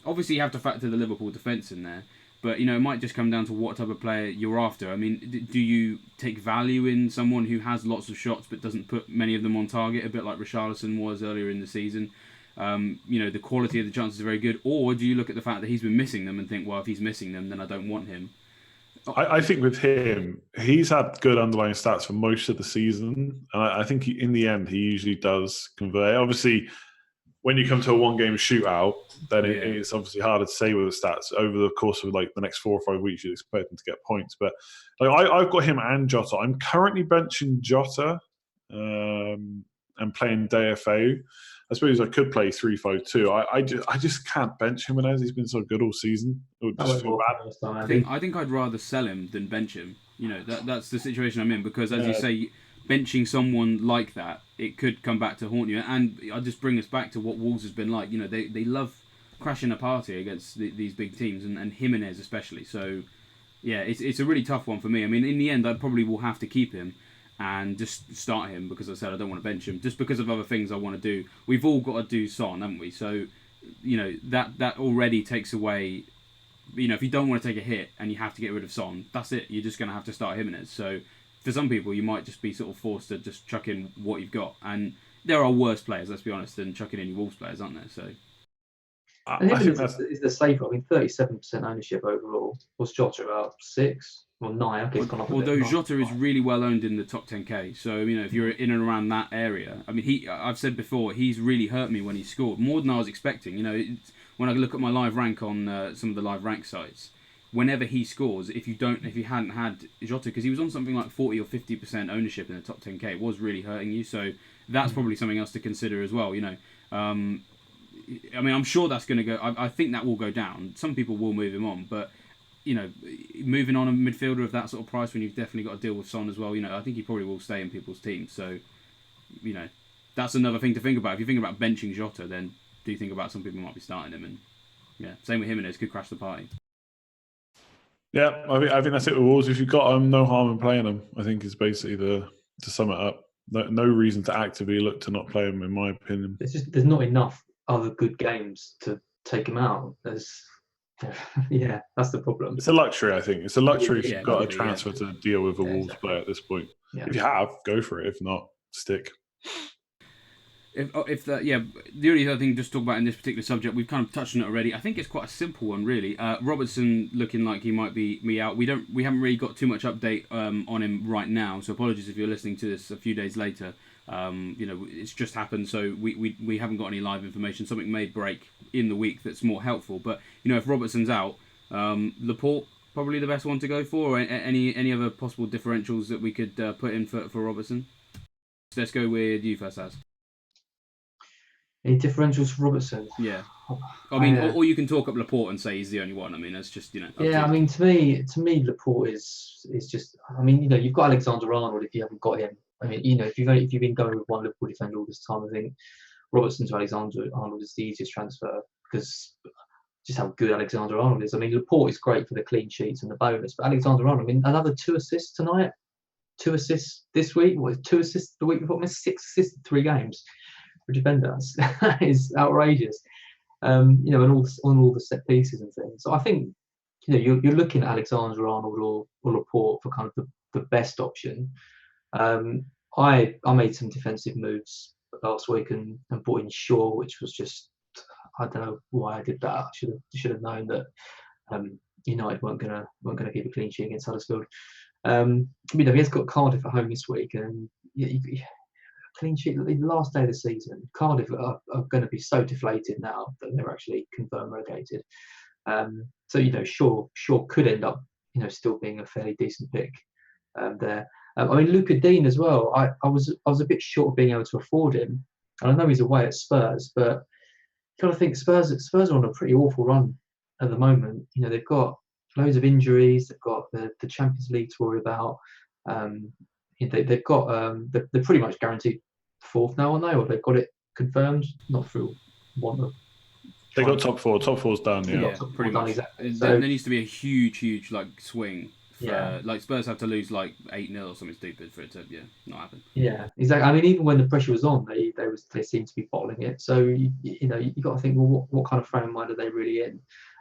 obviously you have to factor the Liverpool defence in there. But, it might just come down to what type of player you're after. I mean, do you take value in someone who has lots of shots but doesn't put many of them on target, a bit like Richarlison was earlier in the season? The quality of the chances are very good. Or do you look at the fact that he's been missing them and think, well, if he's missing them, then I don't want him? I think with him, he's had good underlying stats for most of the season. And I think in the end, he usually does convert. Obviously, when you come to a 1-game shootout, then it's obviously harder to say with the stats. Over the course of the next 4 or 5 weeks, you'd expect him to get points. But I've got him and Jota. I'm currently benching Jota and playing DFA. I suppose I could play 3-5-2. I just can't bench him as he's been so good all season. It would just feel bad. I think I'd rather sell him than bench him. That's the situation I'm in, because as you say, benching someone like that, it could come back to haunt you. And I'll just bring us back to what Wolves has been like. They love crashing a party against these big teams, and Jimenez especially. So, yeah, it's a really tough one for me. I mean, in the end, I probably will have to keep him and just start him because I said I don't want to bench him, just because of other things I want to do. We've all got to do Son, haven't we? So, that already takes away... if you don't want to take a hit and you have to get rid of Son, that's it. You're just going to have to start Jimenez. So... for some people, you might just be sort of forced to just chuck in what you've got. And there are worse players, let's be honest, than chucking in your Wolves players, aren't there? So, I think it's the safer. I mean, 37% ownership overall. Was Jota about 6 or 9? Okay, it's gone up a bit. Although Jota is really well owned in the top 10k, so if you're in and around that area, I mean, I've said before, he's really hurt me when he scored more than I was expecting. When I look at my live rank on some of the live rank sites. Whenever he scores, if you hadn't had Jota, because he was on something like 40 or 50% ownership in the top 10k, it was really hurting you. So that's probably something else to consider as well. I mean, I'm sure that's going to go. I think that will go down. Some people will move him on, but moving on a midfielder of that sort of price when you've definitely got to deal with Son as well. I think he probably will stay in people's teams. So, that's another thing to think about. If you think about benching Jota, then do think about some people might be starting him, and same with Jimenez, could crash the party. Yeah, I think that's it with Wolves. If you've got them, no harm in playing them. I think is basically to sum it up. No reason to actively look to not play them, in my opinion. There's not enough other good games to take them out. That's the problem. It's a luxury, I think. It's a luxury if you've got a transfer to deal with a Wolves player at this point. Yeah. If you have, go for it. If not, stick. The only other thing just to talk about in this particular subject, we've kind of touched on it already. I think it's quite a simple one, really. Robertson looking like he might be out. We haven't really got too much update on him right now, so apologies if you're listening to this a few days later. It's just happened, so we haven't got any live information. Something may break in the week that's more helpful. But if Robertson's out, Laporte probably the best one to go for. Or any other possible differentials that we could put in for Robertson? Let's go with you first, Az. Any differentials for Robertson? Yeah. I mean, or you can talk up Laporte and say he's the only one. I mean, that's just, Yeah, I mean, to me, Laporte is just, I mean, you've got Alexander-Arnold if you haven't got him. I mean, if you've been going with one Liverpool defender all this time, I think Robertson to Alexander-Arnold is the easiest transfer because just how good Alexander-Arnold is. I mean, Laporte is great for the clean sheets and the bonus, but Alexander-Arnold, I mean, another 2 assists tonight, 2 assists this week, 2 assists the week before, I mean, 6 assists in 3 games for a defender. That is outrageous. And all the set pieces and things. So I think, you're looking at Alexander-Arnold or Laporte for kind of the best option. I made some defensive moves last week and brought in Shaw, which was just, I don't know why I did that. I should have known that United weren't gonna keep a clean sheet against Huddersfield. He has got Cardiff at home this week, and clean sheet the last day of the season. Cardiff are going to be so deflated now that they're actually confirmed relegated. So Shaw could end up still being a fairly decent pick there. I mean, Luca Dean as well. I was a bit short of being able to afford him, and I know he's away at Spurs, but kind of think Spurs are on a pretty awful run at the moment. They've got loads of injuries. They've got the Champions League to worry about. They've got they're pretty much guaranteed 4th now, aren't they? Or they've got it confirmed, not through one of. They got top 4. Top 4's done. Yeah, pretty much. Exactly. So, there needs to be a huge swing. Like Spurs have to lose like 8-0 or something stupid for it to not happen. Yeah, exactly. I mean, even when the pressure was on, they seemed to be bottling it. So you got to think, well, what kind of frame of mind are they really in?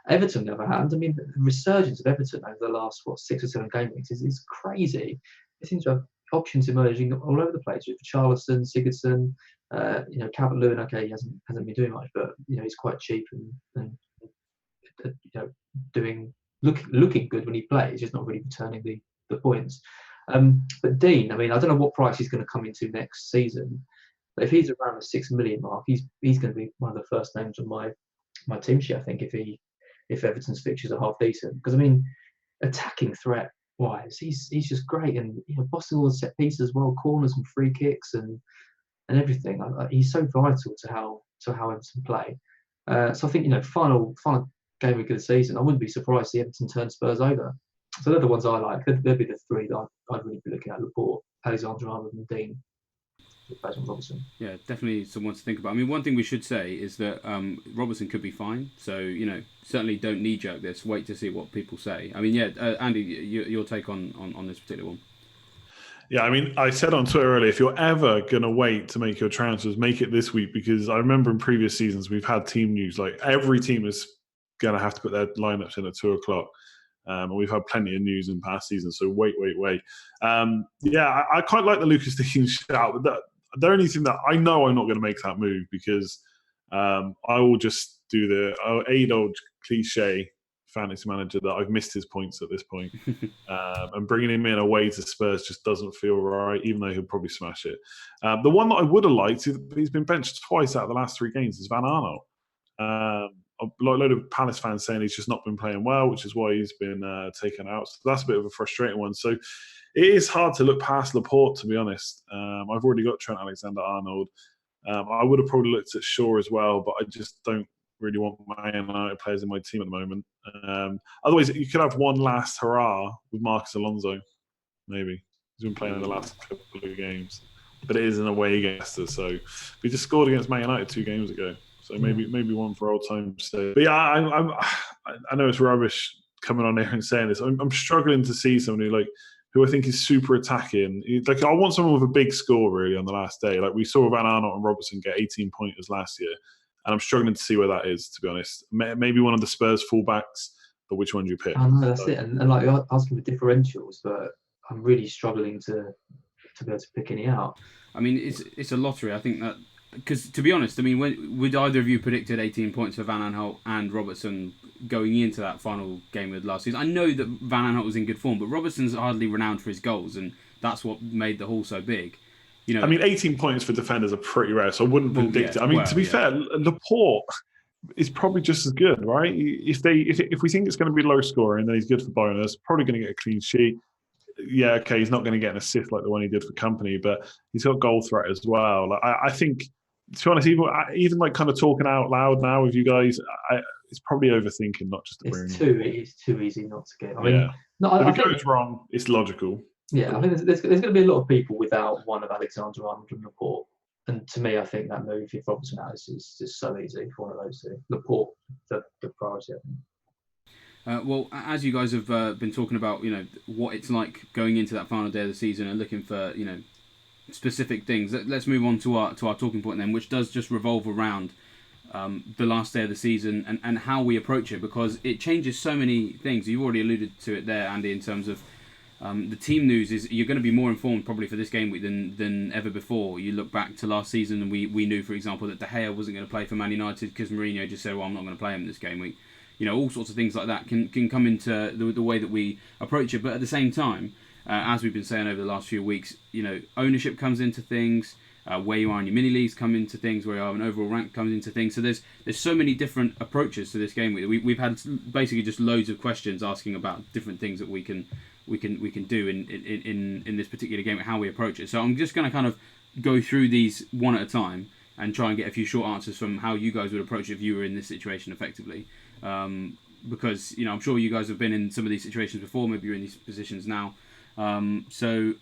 Everton, on the other hand, I mean, the resurgence of Everton over the last 6 or 7 game weeks is crazy. They seem to have options emerging all over the place with Charleston, Sigurdsson, Calvert-Lewin. Okay, he hasn't been doing much, but he's quite cheap and looking good when he plays, just not really returning the points. But Dean, I mean, I don't know what price he's going to come into next season, but if he's around the 6 million mark, he's going to be one of the first names on my team sheet, I think, if Everton's fixtures are half decent. Because I mean, attacking threat wise, he's just great, and bossing all the set pieces as well, corners and free kicks and everything. He's so vital to how Everton play. So I think final game week of the season, I wouldn't be surprised to see Everton turn Spurs over. So they're the ones I like. They'd be the 3 that I'd really be looking at: Laporte, Alexander-Arnold, and Dean. Robertson. Yeah, definitely someone to think about. I mean, one thing we should say is that Robertson could be fine. So certainly don't knee jerk this. Wait to see what people say. I mean, Andy, your take on this particular one. Yeah, I mean, I said on Twitter earlier, if you're ever going to wait to make your transfers, make it this week, because I remember in previous seasons we've had team news, like every team is going to have to put their lineups in at 2:00. And we've had plenty of news in past seasons, so wait. I quite like the Lucas Dickens shout, but the only thing that I know I'm not going to make that move, because I will just do the age-old cliche fantasy manager that I've missed his points at this point. And bringing him in away to Spurs just doesn't feel right, even though he'll probably smash it. The one that I would have liked, he's been benched twice out of the last 3 games, is Van Arnold. A load of Palace fans saying he's just not been playing well, which is why he's been taken out. So that's a bit of a frustrating one. So it is hard to look past Laporte, to be honest. I've already got Trent Alexander-Arnold. I would have probably looked at Shaw as well, but I just don't really want my United players in my team at the moment. Otherwise, you could have one last hurrah with Marcus Alonso, maybe. He's been playing in the last couple of games. But it is an away against us. So we just scored against Man United 2 games ago. So maybe one for old time's sake. But yeah, I know it's rubbish coming on here and saying this. I'm struggling to see somebody who I think is super attacking. I want someone with a big score really on the last day. Like we saw Van Arnold and Robertson get 18 pointers last year, and I'm struggling to see where that is, to be honest. Maybe one of the Spurs fullbacks, but which one do you pick? I know, that's it. And like you're asking for differentials, but I'm really struggling to be able to pick any out. I mean, it's a lottery. I think that. Because, to be honest, I mean, would either of you predicted 18 points for Van Aanholt and Robertson going into that final game of last season? I know that Van Aanholt was in good form, but Robertson's hardly renowned for his goals, and that's what made the haul so big. I mean, 18 points for defenders are pretty rare, so I wouldn't predict it. I mean, to be fair, Laporte is probably just as good, right? If we think it's going to be low scoring, then he's good for bonus, probably going to get a clean sheet. Yeah, okay, he's not going to get an assist like the one he did for Company, but he's got goal threat as well. I think, to be honest, even like kind of talking out loud now with you guys, it's probably overthinking, not just to bring. It's too easy not to get. I mean, if it goes wrong, it's logical. Yeah, I think there's going to be a lot of people without one of Alexander-Arnold and Laporte And to me, I think that move, if Robertson out, is just so easy for one of those two. Laporte, the priority, I think. Well, as you guys have been talking about, what it's like going into that final day of the season and looking for, specific things. Let's move on to our talking point then, which does just revolve around the last day of the season and how we approach it, because it changes so many things. You've already alluded to it there, Andy, in terms of the team news. Is you're going to be more informed probably for this game week than ever before. You look back to last season and we knew, for example, that De Gea wasn't going to play for Man United because Mourinho just said, well, I'm not going to play him this game week. All sorts of things like that can come into the way that we approach it. But at the same time, as we've been saying over the last few weeks, ownership comes into things, where you are in your mini leagues come into things, where you are in overall rank comes into things. So there's so many different approaches to this game. We've had basically just loads of questions asking about different things that we can do in this particular game, how we approach it. So I'm just going to kind of go through these one at a time and try and get a few short answers from how you guys would approach it if you were in this situation effectively. Because I'm sure you guys have been in some of these situations before. Maybe you're in these positions now. So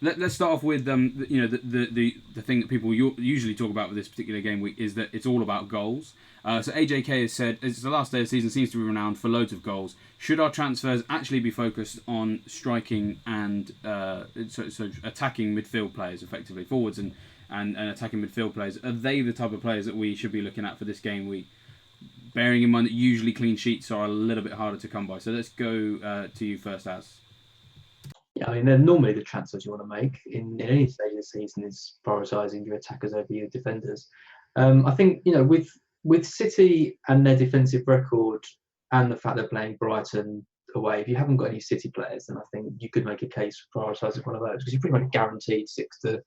let's start off with the thing that people usually talk about with this particular game week is that it's all about goals. So AJK has said, it's the last day of the season, seems to be renowned for loads of goals. Should our transfers actually be focused on striking and so attacking midfield players, effectively forwards and attacking midfield players? Are they the type of players that we should be looking at for this game week? Bearing in mind that usually clean sheets are a little bit harder to come by. So let's go to you first, Az. Yeah, I mean, they're normally the transfers you want to make in any stage of the season is prioritising your attackers over your defenders. I think, with City and their defensive record and the fact they're playing Brighton away, if you haven't got any City players, then I think you could make a case for prioritising one of those, because you're pretty much guaranteed 6 to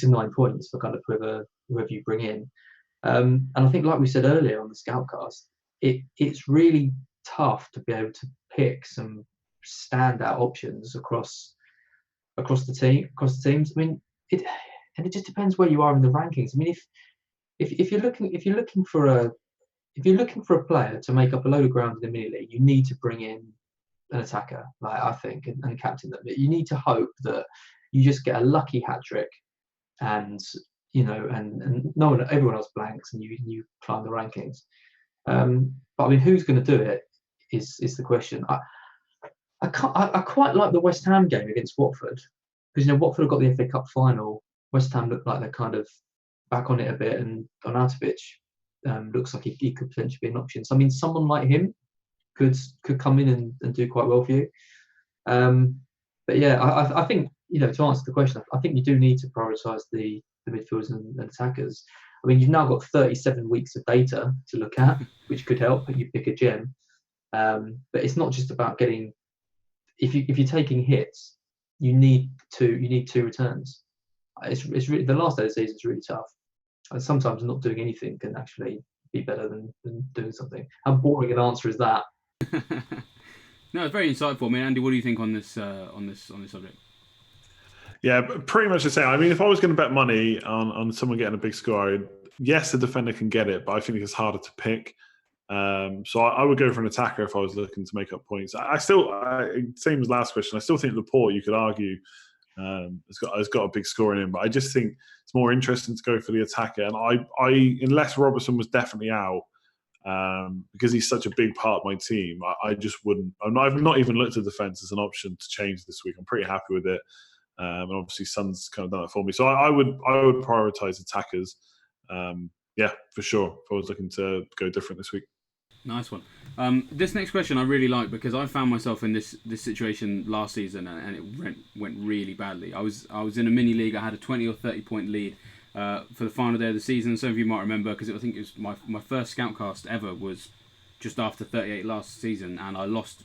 9 points for kind of whoever you bring in. And I think, like we said earlier on the Scoutcast, it's really tough to be able to pick some standout options across the teams. I mean, it just depends where you are in the rankings. I mean, if you're looking for a player to make up a load of ground in the mini league, you need to bring in an attacker, like I think, and captain them. You need to hope that you just get a lucky hat trick, and everyone else blanks, and you climb the rankings. But I mean, who's going to do it is the question. I quite like the West Ham game against Watford, because Watford have got the FA Cup final. West Ham look like they're kind of back on it a bit, and Arnautovic looks like he could potentially be an option. So I mean, someone like him could come in and do quite well for you. But yeah, I think to answer the question, I think you do need to prioritise the midfielders and attackers. I mean, you've now got 37 weeks of data to look at, which could help. You pick a gem, but it's not just about getting. If you're taking hits, you need two returns. It's really, the last day of the season is really tough, and sometimes not doing anything can actually be better than doing something. How boring an answer is that? No, it's very insightful. I mean, Andy, what do you think on this subject? Yeah, pretty much the same. I mean, if I was going to bet money on someone getting a big score, yes, the defender can get it, but I think it's harder to pick. So I would go for an attacker if I was looking to make up points. I still, same as last question, I still think Laporte, you could argue, has got a big score in him, but I just think it's more interesting to go for the attacker. And I unless Robertson was definitely out, because he's such a big part of my team, I just wouldn't. I've not even looked at defence as an option to change this week. I'm pretty happy with it. And obviously, Son's kind of done it for me. So I would prioritise attackers. Yeah, for sure. If I was looking to go different this week. Nice one. This next question I really like, because I found myself in this situation last season, and it went really badly. I was in a mini league. I had a 20 or 30 point lead for the final day of the season. Some of you might remember, because I think it was my first Scoutcast ever was just after 38 last season, and I lost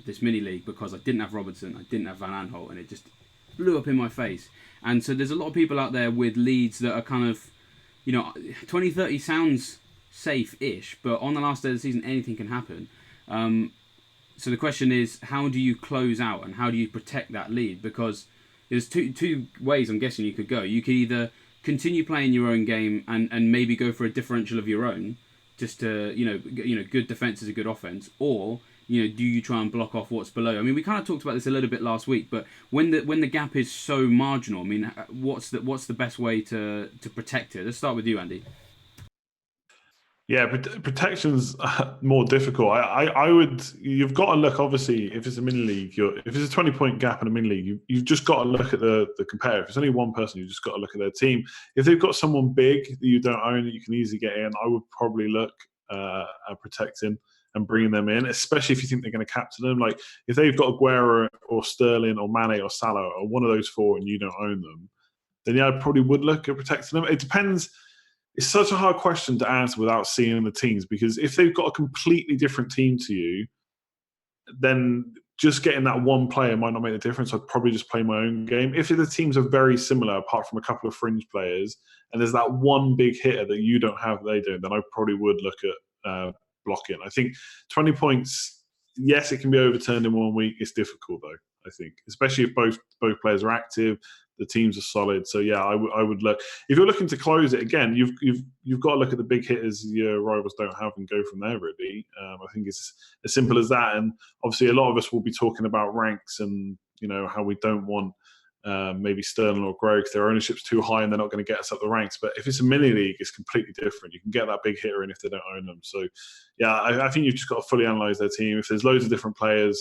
this mini league because I didn't have Robertson, I didn't have Van Aanholt, and it just blew up in my face. And so there's a lot of people out there with leads that are kind of, 20-30 sounds safe-ish, but on the last day of the season, anything can happen. So the question is, how do you close out and how do you protect that lead? Because there's two ways I'm guessing you could go. You could either continue playing your own game and maybe go for a differential of your own, just to, good defence is a good offence, or do you try and block off what's below? I mean, we kind of talked about this a little bit last week, but when the gap is so marginal, I mean, what's the best way to protect it? Let's start with you, Andy. Yeah, protection's more difficult. I would. You've got to look. Obviously, if it's a mini league, if it's a 20-point gap in a mini league, you've just got to look at the compare. If it's only one person, you've just got to look at their team. If they've got someone big that you don't own that you can easily get in, I would probably look at protecting and bringing them in, especially if you think they're going to captain them. Like if they've got Aguero or Sterling or Mane or Sallow or one of those four, and you don't own them, then yeah, I probably would look at protecting them. It depends. It's such a hard question to answer without seeing the teams, because if they've got a completely different team to you, then just getting that one player might not make the difference. I'd probably just play my own game. If the teams are very similar, apart from a couple of fringe players, and there's that one big hitter that you don't have, they do, then I probably would look at blocking. I think 20 points, yes, it can be overturned in 1 week. It's difficult, though, I think, especially if both players are active. The teams are solid, so yeah, I would look. If you're looking to close it again, you've got to look at the big hitters your rivals don't have and go from there. Really, I think it's as simple as that. And obviously, a lot of us will be talking about ranks and how we don't want maybe Sterling or Greg if their ownership's too high and they're not going to get us up the ranks. But if it's a mini league, it's completely different. You can get that big hitter in if they don't own them. So yeah, I think you've just got to fully analyse their team. If there's loads of different players.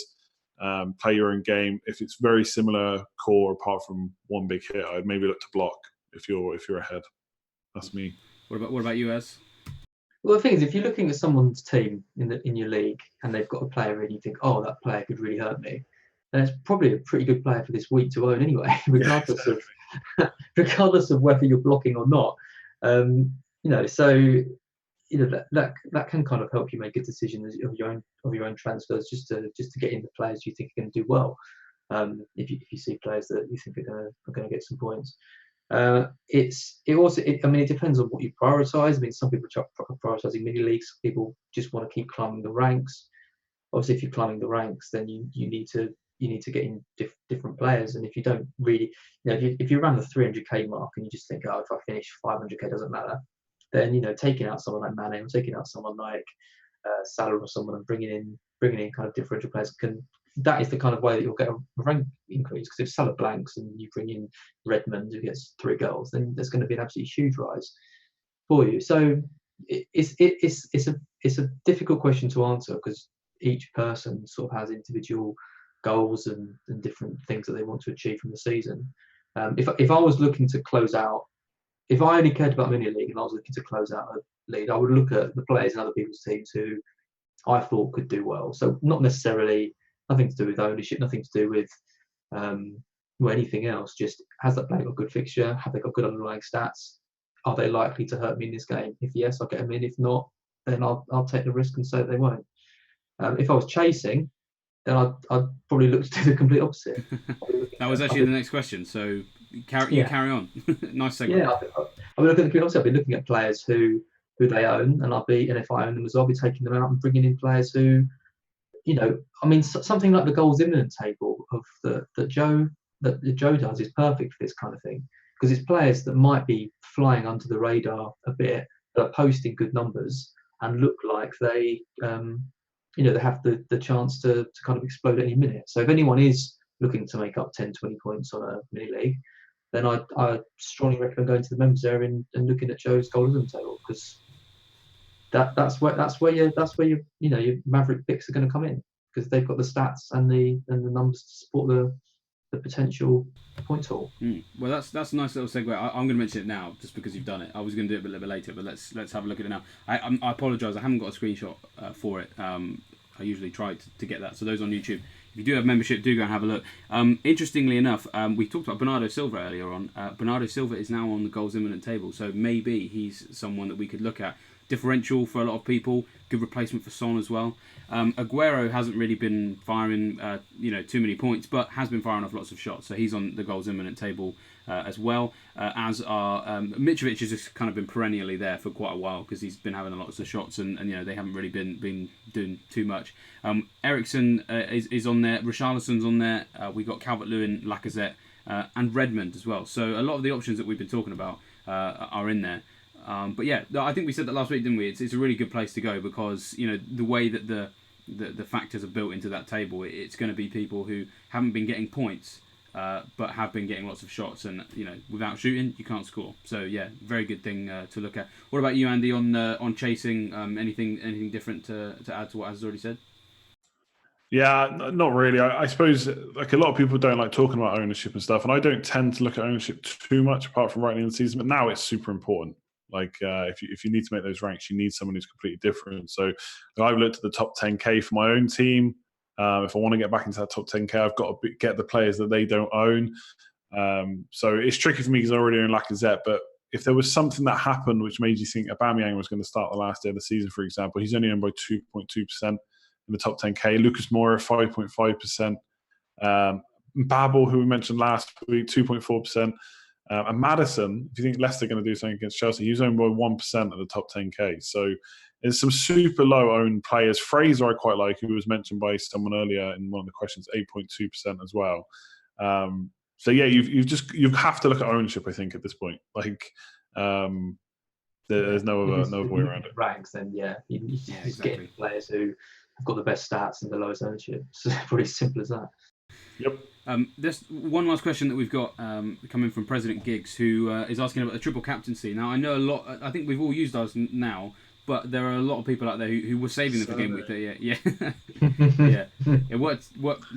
Play your own game. If it's very similar core, apart from one big hit, I'd maybe look to block if you're ahead. That's me. What about you, Ez? Well, the thing is, if you're looking at someone's team in your league and they've got a player in, you think, oh, that player could really hurt me, then it's probably a pretty good player for this week to own anyway, regardless of whether you're blocking or not. So that can kind of help you make a decision of your own transfers, just to get in the players you think are going to do well. If you see players that you think are going to get some points, it depends on what you prioritise. I mean, some people are prioritising mini leagues. People just want to keep climbing the ranks. Obviously, if you're climbing the ranks, then you need to get in different players. And if you don't really, if you're around the 300k mark and you just think, oh, if I finish 500k doesn't matter. Then taking out someone like Mane or taking out someone like Sallow or someone and bringing in kind of differential players that is the kind of way that you'll get a rank increase. Because if Sallow blanks and you bring in Redmond who gets 3 goals, then there's going to be an absolutely huge rise for you. So it's a difficult question to answer because each person sort of has individual goals and different things that they want to achieve from the season. If I was looking to close out. If I only cared about mini league and I was looking to close out a league, I would look at the players in other people's teams who I thought could do well. So not necessarily nothing to do with ownership, nothing to do with anything else. Just has that player got a good fixture? Have they got good underlying stats? Are they likely to hurt me in this game? If yes, I'll get them in. If not, then I'll take the risk and say that they won't. If I was chasing, then I'd probably look to do the complete opposite. That was actually the next question. So carry on. Nice segue. Yeah, I'll be looking at the complete opposite. I'll be looking at players who they own, and if I own them as well, I'll be taking them out and bringing in players who, something like the goals imminent table that Joe does is perfect for this kind of thing, because it's players that might be flying under the radar a bit, that are posting good numbers and look like they they have the chance to kind of explode any minute. So if anyone is looking to make up 10, 20 points on a mini league, then I strongly recommend going to the members area and looking at Joe's goal table, because that's where your maverick picks are going to come in, because they've got the stats and the numbers to support the potential point haul. Well, that's a nice little segue. I'm going to mention it now just because you've done it. I was going to do it a little bit later, but let's have a look at it now. I apologise, I haven't got a screenshot for it. I usually try to get that. So those on YouTube, if you do have membership, do go and have a look. Interestingly enough, we talked about Bernardo Silva earlier on. Bernardo Silva is now on the goals imminent table, so maybe he's someone that we could look at. Differential for a lot of people, good replacement for Son as well. Aguero hasn't really been firing too many points, but has been firing off lots of shots, so he's on the goals imminent table as well. As are Mitrovic has just kind of been perennially there for quite a while, because he's been having lots of shots and they haven't really been doing too much. Eriksen is on there, Richarlison's on there, we got Calvert-Lewin, Lacazette and Redmond as well, so a lot of the options that we've been talking about are in there. But yeah, I think we said that last week, didn't we? It's a really good place to go, because the way that the the factors are built into that table. It's going to be people who haven't been getting points, but have been getting lots of shots, and without shooting you can't score. So yeah, very good thing to look at. What about you, Andy, on chasing? Anything different to add to what has already said? Yeah, not really. I suppose like a lot of people don't like talking about ownership and stuff, and I don't tend to look at ownership too much apart from right in the season. But now it's super important. Like if you need to make those ranks, you need someone who's completely different. So I've looked at the top 10K for my own team. If I want to get back into that top 10K, I've got to get the players that they don't own. So it's tricky for me because I already own Lacazette. But if there was something that happened which made you think Aubameyang was going to start the last day of the season, for example, he's only owned by 2.2%. In the top 10K. Lucas Moura, 5.5%. Babel, who we mentioned last week, 2.4%. And Maddison, if you think Leicester are going to do something against Chelsea, he's owned by 1% of the top 10K. So there's some super low owned players. Fraser I quite like, who was mentioned by someone earlier in one of the questions, 8.2% as well. So yeah, you have to look at ownership, I think, at this point. Like there's no other way around it. Ranks, then you just exactly. get players who have got the best stats and the lowest ownership. It's pretty simple as that. Yep. There's one last question that we've got coming from President Giggs, who is asking about the triple captaincy. Now, I know a lot. I think we've all used ours now, but there are a lot of people out there who were saving them for Gameweek 38. Yeah. It worked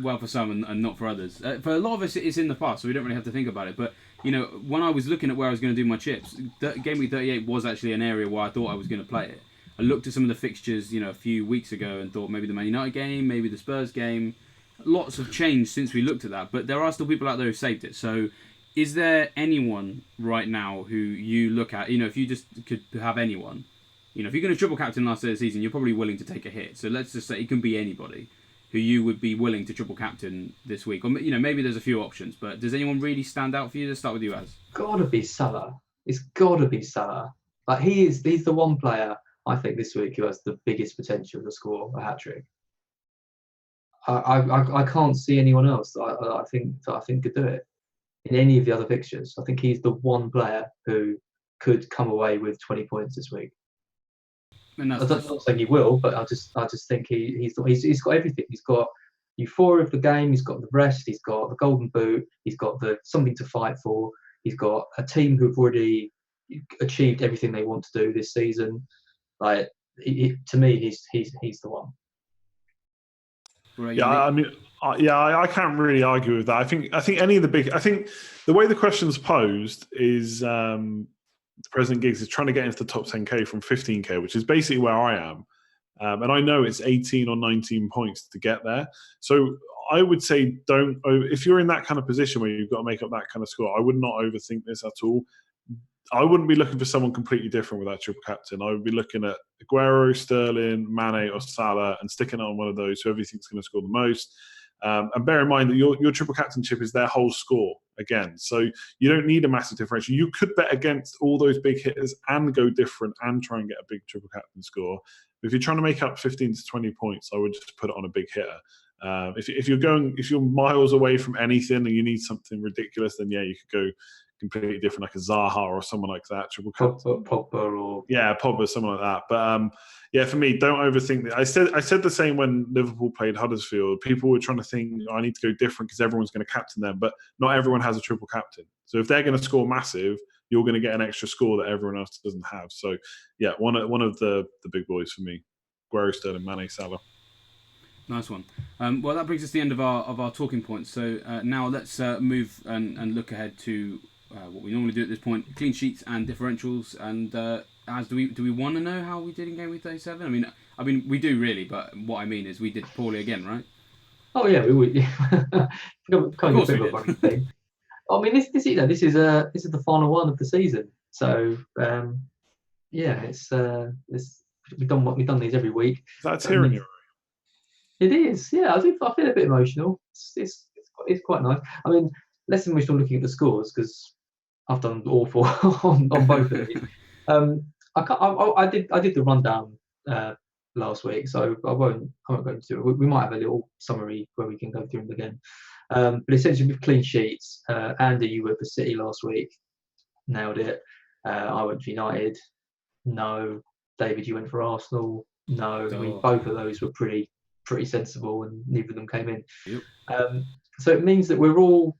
well for some and not for others. For a lot of us, it's in the past, so we don't really have to think about it. But when I was looking at where I was going to do my chips, Gameweek 38 was actually an area where I thought I was going to play it. I looked at some of the fixtures, a few weeks ago, and thought maybe the Man United game, maybe the Spurs game. Lots have changed since we looked at that, but there are still people out there who saved it. So, is there anyone right now who you look at? If you just could have anyone, if you're going to triple captain last day of the season, you're probably willing to take a hit. So let's just say it can be anybody who you would be willing to triple captain this week, or maybe there's a few options. But does anyone really stand out for you? Let's start with you, Az. Gotta be Sallow. It's gotta be Sallow. Like he's the one player I think this week who has the biggest potential to score a hat trick. I can't see anyone else that I think could do it in any of the other fixtures. I think he's the one player who could come away with 20 points this week. And I'm not saying he will, but I just think he's got everything. He's got euphoria of the game. He's got the rest. He's got the golden boot. He's got something to fight for. He's got a team who've already achieved everything they want to do this season. Like to me, he's the one. Yeah, I mean, I can't really argue with that. I think any of the big. I think the way the question's posed is President Giggs is trying to get into the top 10K from 15K, which is basically where I am, and I know it's 18 or 19 points to get there. So I would say if you're in that kind of position where you've got to make up that kind of score, I would not overthink this at all. I wouldn't be looking for someone completely different with that triple captain. I would be looking at Aguero, Sterling, Mane, or Salah, and sticking it on one of those who everything's going to score the most. And bear in mind that your triple captainship is their whole score again. So you don't need a massive differential. You could bet against all those big hitters and go different and try and get a big triple captain score. But if you're trying to make up 15 to 20 points, I would just put it on a big hitter. If you're miles away from anything and you need something ridiculous, then yeah, you could go completely different, like a Zaha or someone like that. Triple captain. Pogba, someone like that. But for me, don't overthink it. I said the same when Liverpool played Huddersfield. People were trying to think, I need to go different because everyone's going to captain them, but not everyone has a triple captain. So if they're going to score massive, you're going to get an extra score that everyone else doesn't have. So yeah, one of the big boys for me: Aguero, Sterling, Mane, Salah. Nice one. Well, that brings us to the end of our talking points. So now let's move and look ahead to what we normally do at this point: clean sheets and differentials. And as do we want to know how we did in Gameweek 37? I mean we do really, but what I mean is we did poorly again, right? Oh yeah, we would. kind of a bit of a funny thing. I mean, this is the final one of the season, so it's we've done these every week. That's hearing you. It is, yeah. I feel a bit emotional. It's quite nice. I mean, less emotional looking at the scores because I've done awful on both of these. I did the rundown last week, so I won't go into it. We might have a little summary where we can go through them again. But essentially, with clean sheets, Andy, you were for City last week, nailed it. I went for United, no. David, you went for Arsenal, no. I mean, both of those were pretty pretty sensible, and neither of them came in. Yep. So it means that we're all,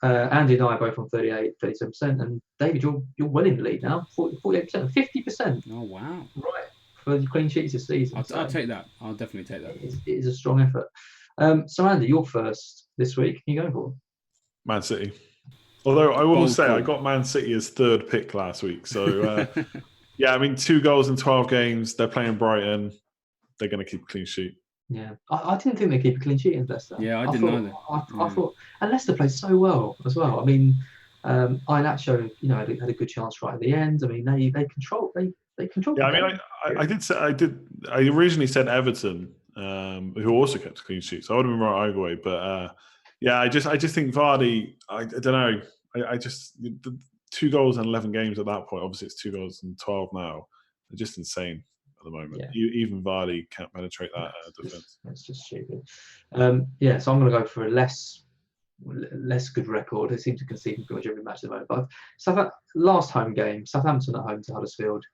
Andy and I are both on 37%, and David, you're well in the lead now, 48%, 50%. Oh wow! Right, for the clean sheets this season. I'll take that. I'll definitely take that. It is a strong effort. So Andy, you're first this week. Who are you going for? Man City. Although I will say, call. I got Man City as third pick last week. So, yeah, I mean, 2 goals in 12 games. They're playing Brighton. They're going to keep a clean sheet. Yeah, I didn't think they'd keep a clean sheet in Leicester. Yeah, I didn't either. I thought, and Leicester played so well as well. I mean, Iheanacho, had a good chance right at the end. I mean, they control. They control. Yeah, I mean, I originally said Everton, who also kept a clean sheet. So I would have been right either way. But yeah, I just think Vardy. I don't know. I just the 2 goals in 11 games at that point. Obviously, it's 2 goals in 12 now. They're just insane at the moment. Yeah. Even Vardy can't penetrate that defense. It's just stupid. Yeah, so I'm going to go for a less good record. They seem to concede pretty much every match at the moment. But last home game, Southampton at home to Huddersfield.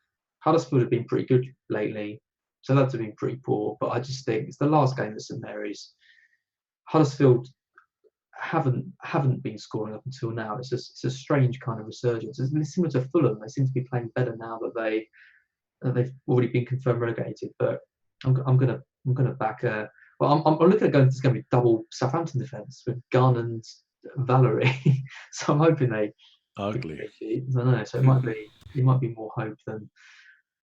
Huddersfield have been pretty good lately. Southampton have been pretty poor. But I just think it's the last game at St Mary's. Huddersfield haven't been scoring up until now. It's a strange kind of resurgence. It's similar to Fulham. They seem to be playing better now that they've already been confirmed relegated. But I'm gonna back. Well, I'm looking at there's going to be double Southampton defence with Gunn and Valerie. So I'm hoping they Ugly. I don't know. So it might be more hope than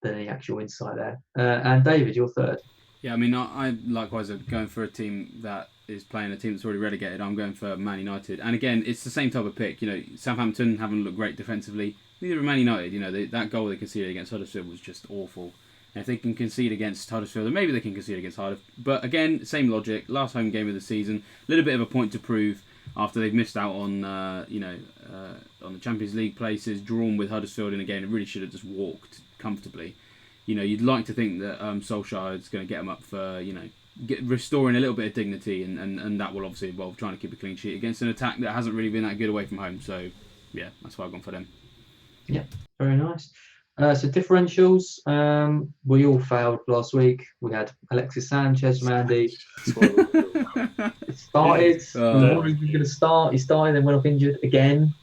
any actual insight there. And David, you're third. Yeah, I mean, I likewise am going for a team that is playing a team that's already relegated. I'm going for Man United. And again, it's the same type of pick. Southampton haven't looked great defensively. Neither have Man United. That goal they conceded against Huddersfield was just awful. And if they can concede against Huddersfield, then maybe they can concede against Huddersfield. But again, same logic. Last home game of the season. A little bit of a point to prove after they've missed out on, on the Champions League places, drawn with Huddersfield in a game that really should have just walked comfortably. You'd like to think that Solskjaer is going to get them up for, restoring a little bit of dignity, and that will obviously involve trying to keep a clean sheet against an attack that hasn't really been that good away from home. So, yeah, that's why I've gone for them. Yeah, very nice. So differentials, we all failed last week. We had Alexis Sanchez from Andy. It started. We weren't even going to start. He started, then went off injured again.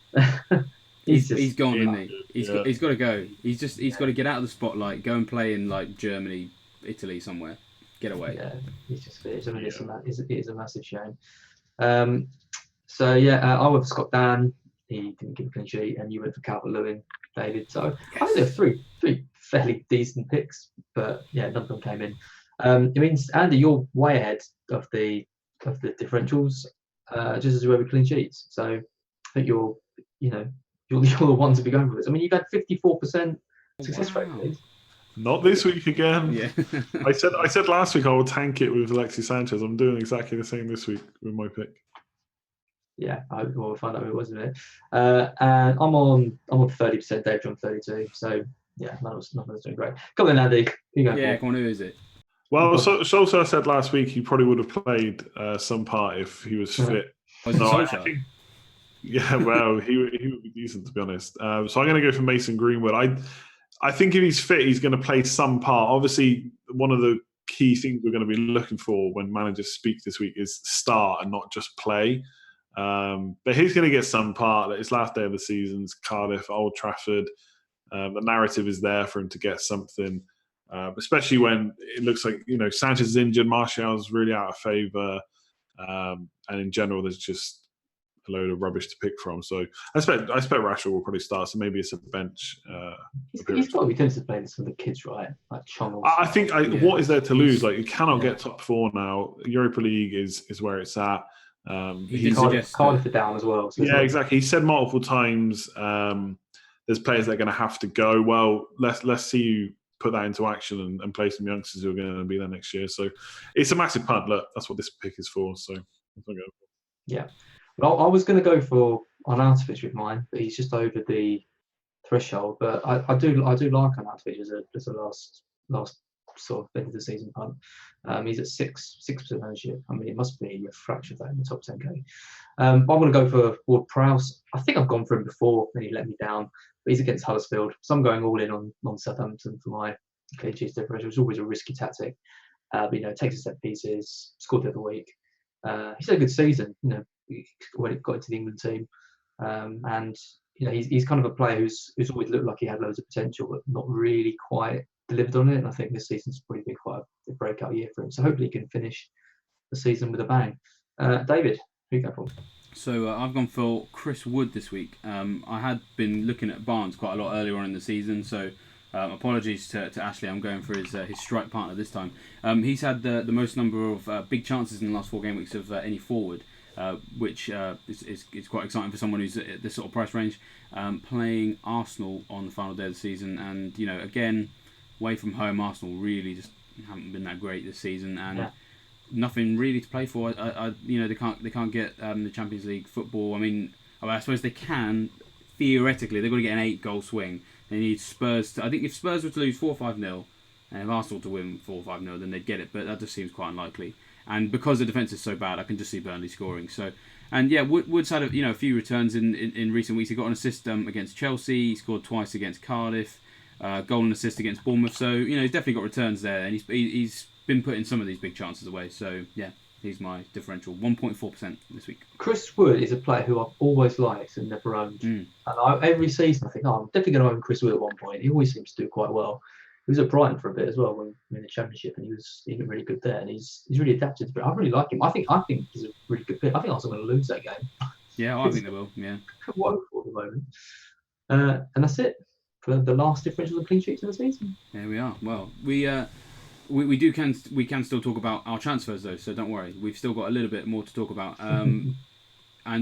He's gone, isn't he? He's got to go. He's got to get out of the spotlight, go and play in like Germany, Italy, somewhere. Get away. Yeah, he's just finished. I mean, it is a massive shame. So yeah, I went for Scott Dan. He didn't give a clean sheet, and you went for Calvert-Lewin, David. So I think there are three fairly decent picks, but yeah, none of them came in. It means Andy, you're way ahead of the differentials, just as you were with clean sheets. So I think you're the one to be going for this. I mean, you've had 54% success rate. Not this week again. Yeah. I said last week I would tank it with Alexis Sanchez. I'm doing exactly the same this week with my pick. Yeah, we'll find out who it was in a minute. And I'm on 30%. Dave's on 32. So yeah, none of us doing great. Come on, Andy. Come on, who is it? Well, Solskjaer said last week he probably would have played some part if he was fit. Yeah, well, he would be decent, to be honest. So I'm going to go for Mason Greenwood. I think if he's fit, he's going to play some part. Obviously, one of the key things we're going to be looking for when managers speak this week is start and not just play. But he's going to get some part. His last day of the season's Cardiff, Old Trafford. The narrative is there for him to get something, especially when it looks like Sanchez is injured, Martial's really out of favour, and in general, there's just a load of rubbish to pick from. So I expect Rashford will probably start. So maybe it's a bench. He's got to be tempted to play this for the kids, right? Like Chong. I think what is there to lose? Like you cannot get top 4 now. Europa League is where it's at. Cardiff are down as well. So yeah, exactly. He said multiple times there's players that are going to have to go. Well, let's see you put that into action and play some youngsters who are going to be there next year. So it's a massive punt. Look, that's what this pick is for. So that's what I'm going for. Yeah. Well, I was going to go for Arnautovic with mine, but he's just over the threshold. But I do like Arnautovic as a last sort of end of the season punt. He's at 6% ownership. I mean, it must be a fraction of that in the top 10k. But I'm going to go for Ward-Prowse. I think I've gone for him before, and he let me down. But he's against Huddersfield, so I'm going all in on Southampton for my clean sheets differential. It's always a risky tactic. But takes his set pieces, scored the other week. He's had a good season. When it got into the England team, and he's kind of a player who's always looked like he had loads of potential, but not really quite delivered on it. And I think this season's probably been quite a breakout year for him. So hopefully he can finish the season with a bang. David, who you go for? So I've gone for Chris Wood this week. I had been looking at Barnes quite a lot earlier on in the season, so apologies to Ashley. I'm going for his strike partner this time. He's had the most number of big chances in the last 4 game weeks of any forward, which is quite exciting for someone who's at this sort of price range. Playing Arsenal on the final day of the season, and again, away from home, Arsenal really just haven't been that great this season, and nothing really to play for. They can't get the Champions League football. I suppose they can theoretically. They've got to get an 8-goal swing. They need Spurs. I think if Spurs were to lose 4-5-0, and if Arsenal to win 4-5-0, then they'd get it. But that just seems quite unlikely. And because the defence is so bad, I can just see Burnley scoring. So, and yeah, Wood's had a few returns in recent weeks. He got an assist against Chelsea. He scored twice against Cardiff. Goal and assist against Bournemouth. So he's definitely got returns there, and he's been putting some of these big chances away. So yeah, he's my differential, 1.4% this week. Chris Wood is a player who I've always liked and never owned. And every season I think, I'm definitely going to own Chris Wood at one point. He always seems to do quite well. He was at Brighton for a bit as well when in the Championship, and he was really good there. And he's really adapted. But I really like him. I think he's a really good pick. I think Arsenal are going to lose that game. Yeah, I think they will. Yeah, woeful at the moment. And that's it for the last differential of clean sheets of the season. There we are. Well, we can still talk about our transfers though, so don't worry. We've still got a little bit more to talk about. And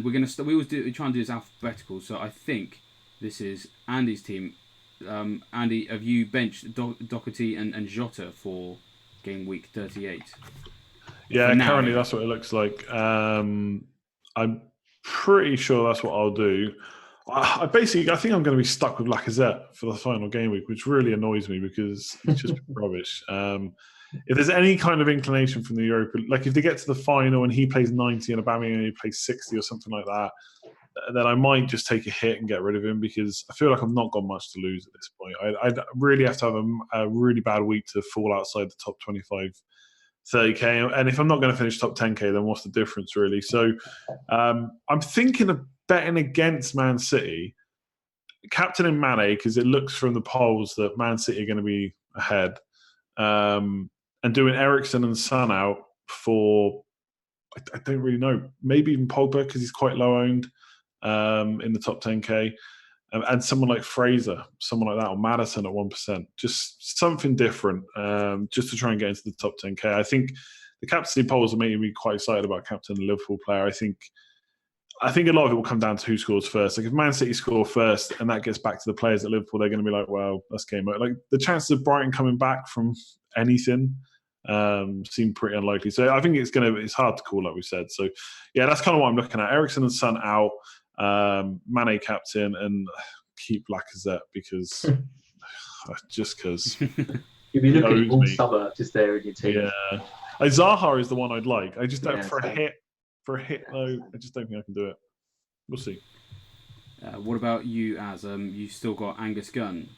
we're gonna we always try and do this alphabetical. So I think this is Andy's team. Andy, have you benched Doherty and Jota for game week 38? Yeah, currently that's what it looks like. I'm pretty sure that's what I'll do. I think I'm going to be stuck with Lacazette for the final game week, which really annoys me because it's just rubbish. If there's any kind of inclination from the Europa, like if they get to the final and he plays 90 and Aubameyang only plays 60 or something like that, then I might just take a hit and get rid of him because I feel like I've not got much to lose at this point. I really have to have a really bad week to fall outside the top 25, 30k. And if I'm not going to finish top 10k, then what's the difference really? So I'm thinking of betting against Man City, captaining Mane, because it looks from the polls that Man City are going to be ahead, and doing Eriksen and Son out for, I don't really know, maybe even Pogba because he's quite low owned in the top 10k, and someone like Fraser, someone like that, or Maddison at 1%, just something different, just to try and get into the top 10k. I think the captaincy polls are making me quite excited about captaining a Liverpool player. I think a lot of it will come down to who scores first. Like if Man City score first and that gets back to the players at Liverpool, they're going to be like, well, that's game over. Like the chances of Brighton coming back from anything seem pretty unlikely. So I think it's hard to call, like we said. So yeah, that's kind of what I'm looking at. Eriksen and Son out, Mane captain, and keep Lacazette because just because you'll be looking all summer just there in your team. Yeah, Zaha is the one I'd like. I just don't for a hit though. I just don't think I can do it. We'll see. What about you, Az? You still got Angus Gunn.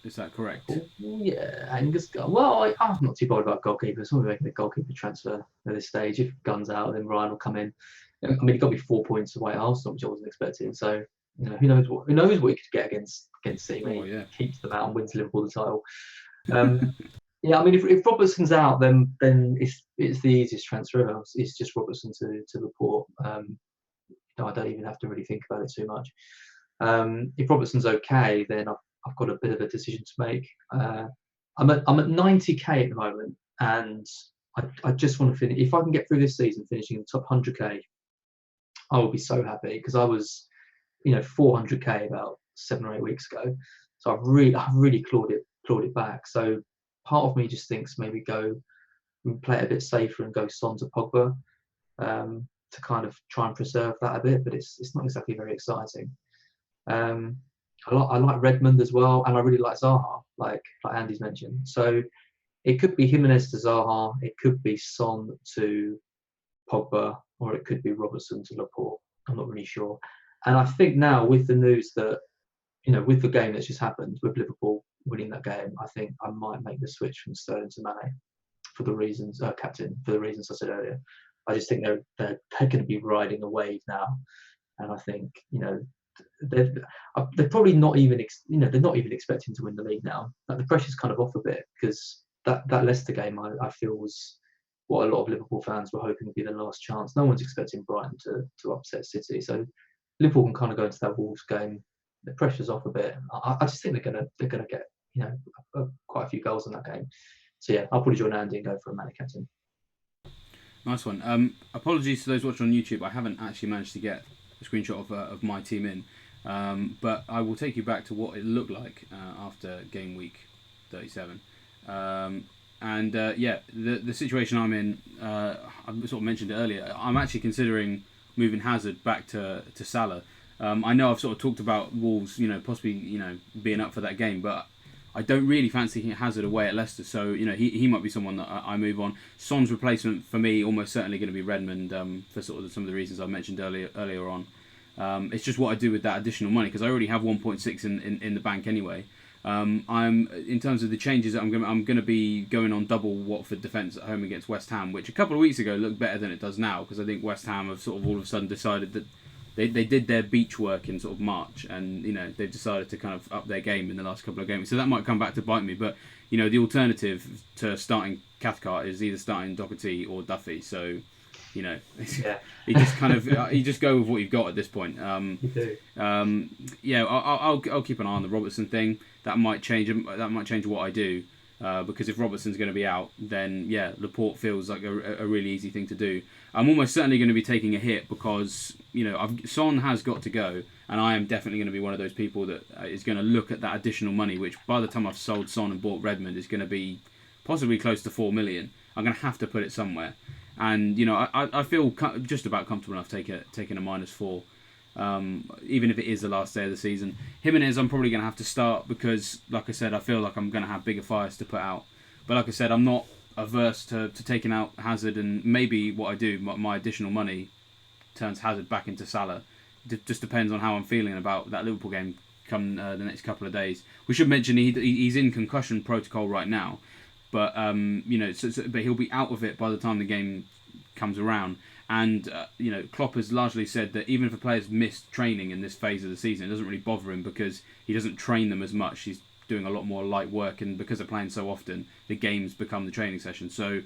Is that correct? Yeah, Angus Gunn. Well, I'm not too bothered about goalkeepers. I'm making a goalkeeper transfer at this stage. If Gunn's out, then Ryan will come in. I mean, he got me 4 points away at Arsenal, which I wasn't expecting. So, who knows what he could get against City when he keeps them out and wins Liverpool the title. Yeah, I mean, if Robertson's out, then it's the easiest transfer ever. It's just Robertson to report. I don't even have to really think about it too much. If Robertson's okay, then I've got a bit of a decision to make. I'm at 90k at the moment, and I just want to finish. If I can get through this season, finishing in the top 100k, I will be so happy because I was, 400k about 7 or 8 weeks ago. So I've really clawed it back. So part of me just thinks maybe go and play it a bit safer and go Son to Pogba to kind of try and preserve that a bit, but it's not exactly very exciting. I like Redmond as well, and I really like Zaha, like Andy's mentioned. So it could be Jimenez to Zaha, it could be Son to Pogba, or it could be Robertson to Laporte. I'm not really sure. And I think now with the news that, with the game that's just happened, with Liverpool winning that game, I think I might make the switch from Sterling to Mane. for the reasons captain for the reasons I said earlier. I just think they're going to be riding a wave now, and I think they're probably not even they're not even expecting to win the league now. Like, the pressure's kind of off a bit, because that Leicester game I feel was what a lot of Liverpool fans were hoping would be the last chance. No one's expecting Brighton to upset City, so Liverpool can kind of go into that Wolves game. The pressure's off a bit. I just think they're gonna get quite a few goals in that game. So yeah, I'll probably join Andy and go for a Manny captain. Nice one. Apologies to those watching on YouTube. I haven't actually managed to get a screenshot of my team in, but I will take you back to what it looked like after game week 37. The situation I'm in, I sort of mentioned it earlier. I'm actually considering moving Hazard back to Sallow. I know I've sort of talked about Wolves, possibly being up for that game, but I don't really fancy Hazard away at Leicester, so he might be someone that I move on. Son's replacement for me almost certainly going to be Redmond, for sort of some of the reasons I mentioned earlier on. It's just what I do with that additional money, because I already have 1.6 in the bank anyway. I'm in terms of the changes that I'm going to be going on double Watford defence at home against West Ham, which a couple of weeks ago looked better than it does now, because I think West Ham have sort of all of a sudden decided that they did their beach work in sort of March, and they've decided to kind of up their game in the last couple of games. So that might come back to bite me. But the alternative to starting Cathcart is either starting Doherty or Duffy. So you just kind of you just go with what you've got at this point. You do. I'll keep an eye on the Robertson thing. That might change. That might change what I do. Because if Robertson's going to be out, then Laporte feels like a really easy thing to do. I'm almost certainly going to be taking a hit, because Son has got to go, and I am definitely going to be one of those people that is going to look at that additional money, which by the time I've sold Son and bought Redmond is going to be possibly close to 4 million. I'm going to have to put it somewhere, and I feel just about comfortable enough taking a -4. Even if it is the last day of the season. Jimenez I'm probably going to have to start, because like I said, I feel like I'm going to have bigger fires to put out, but like I said, I'm not averse to taking out Hazard, and maybe what I do, my additional money turns Hazard back into Salah. Just depends on how I'm feeling about that Liverpool game come the next couple of days. We should mention he's in concussion protocol right now, but but he'll be out of it by the time the game comes around. And Klopp has largely said that even if a player's missed training in this phase of the season, it doesn't really bother him, because he doesn't train them as much. He's doing a lot more light work, and because they're playing so often, the games become the training session. So,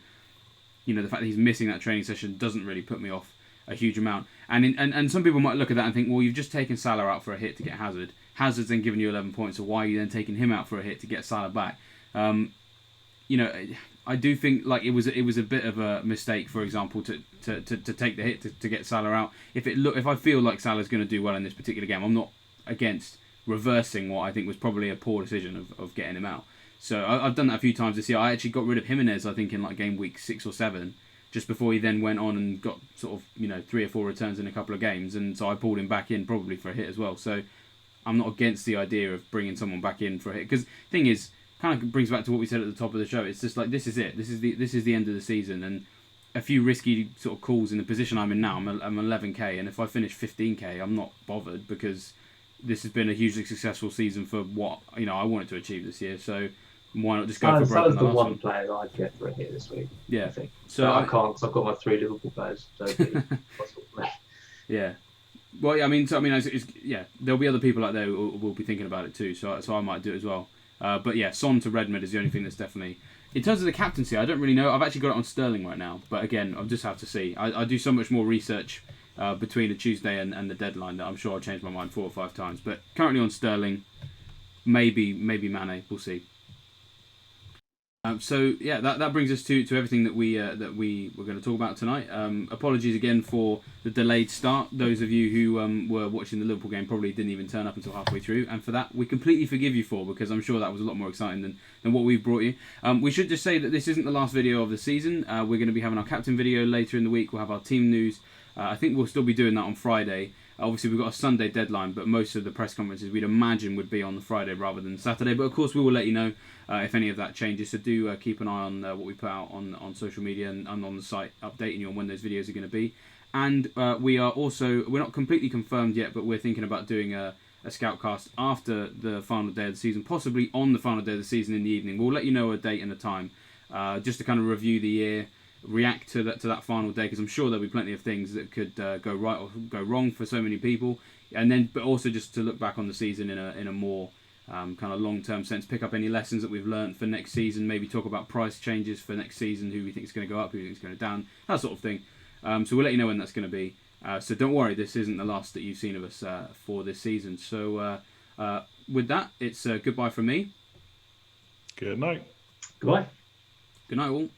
the fact that he's missing that training session doesn't really put me off a huge amount. And some people might look at that and think, well, you've just taken Salah out for a hit to get Hazard. Hazard's then given you 11 points, so why are you then taking him out for a hit to get Salah back? I do think like it was a bit of a mistake, for example, to take the hit to get Salah out. If I feel like Salah's going to do well in this particular game, I'm not against reversing what I think was probably a poor decision of getting him out. So I've done that a few times this year. I actually got rid of Jimenez, I think, in like game week 6 or 7, just before he then went on and got sort of 3 or 4 returns in a couple of games, and so I pulled him back in probably for a hit as well. So I'm not against the idea of bringing someone back in for a hit, because the thing is, kind of brings back to what we said at the top of the show. It's just like, this is it. This is the end of the season, and a few risky sort of calls in the position I'm in now. I'm 11k, and if I finish 15k, I'm not bothered, because this has been a hugely successful season for what I wanted to achieve this year. So why not just go for broke? That was the one player that I'd get for a hit this week. Yeah, I think. So I can't, because I've got my 3 Liverpool players. So it'd be possible for me. Yeah. Well, there'll be other people out there who will be thinking about it too. So I might do it as well. But yeah, Son to Redmond is the only thing that's definitely... In terms of the captaincy, I don't really know. I've actually got it on Sterling right now. But again, I'll just have to see. I do so much more research between the Tuesday and the deadline that I'm sure I'll change my mind 4 or 5 times. But currently on Sterling, maybe Mane. We'll see. That brings us to everything that we were going to talk about tonight. Apologies again for the delayed start. Those of you who were watching the Liverpool game probably didn't even turn up until halfway through, and for that we completely forgive you for, because I'm sure that was a lot more exciting than what we've brought you. We should just say that this isn't the last video of the season. We're going to be having our captain video later in the week. We'll have our team news. I think we'll still be doing that on Friday. Obviously, we've got a Sunday deadline, but most of the press conferences we'd imagine would be on the Friday rather than Saturday. But of course, we will let you know if any of that changes. So do keep an eye on what we put out on social media and on the site, updating you on when those videos are going to be. And we're not completely confirmed yet, but we're thinking about doing a Scoutcast after the final day of the season, possibly on the final day of the season in the evening. We'll let you know a date and a time. just to kind of review the year, react to that final day, because I'm sure there'll be plenty of things that could go right or go wrong for so many people, and then but also just to look back on the season in a more kind of long-term sense, pick up any lessons that we've learned for next season, maybe talk about price changes for next season, who we think is going to go up, who we think is going to go down, that sort of thing. So we'll let you know when that's going to be. So don't worry, this isn't the last that you've seen of us for this season. So with that, it's goodbye from me. Good night. Goodbye. Good night all.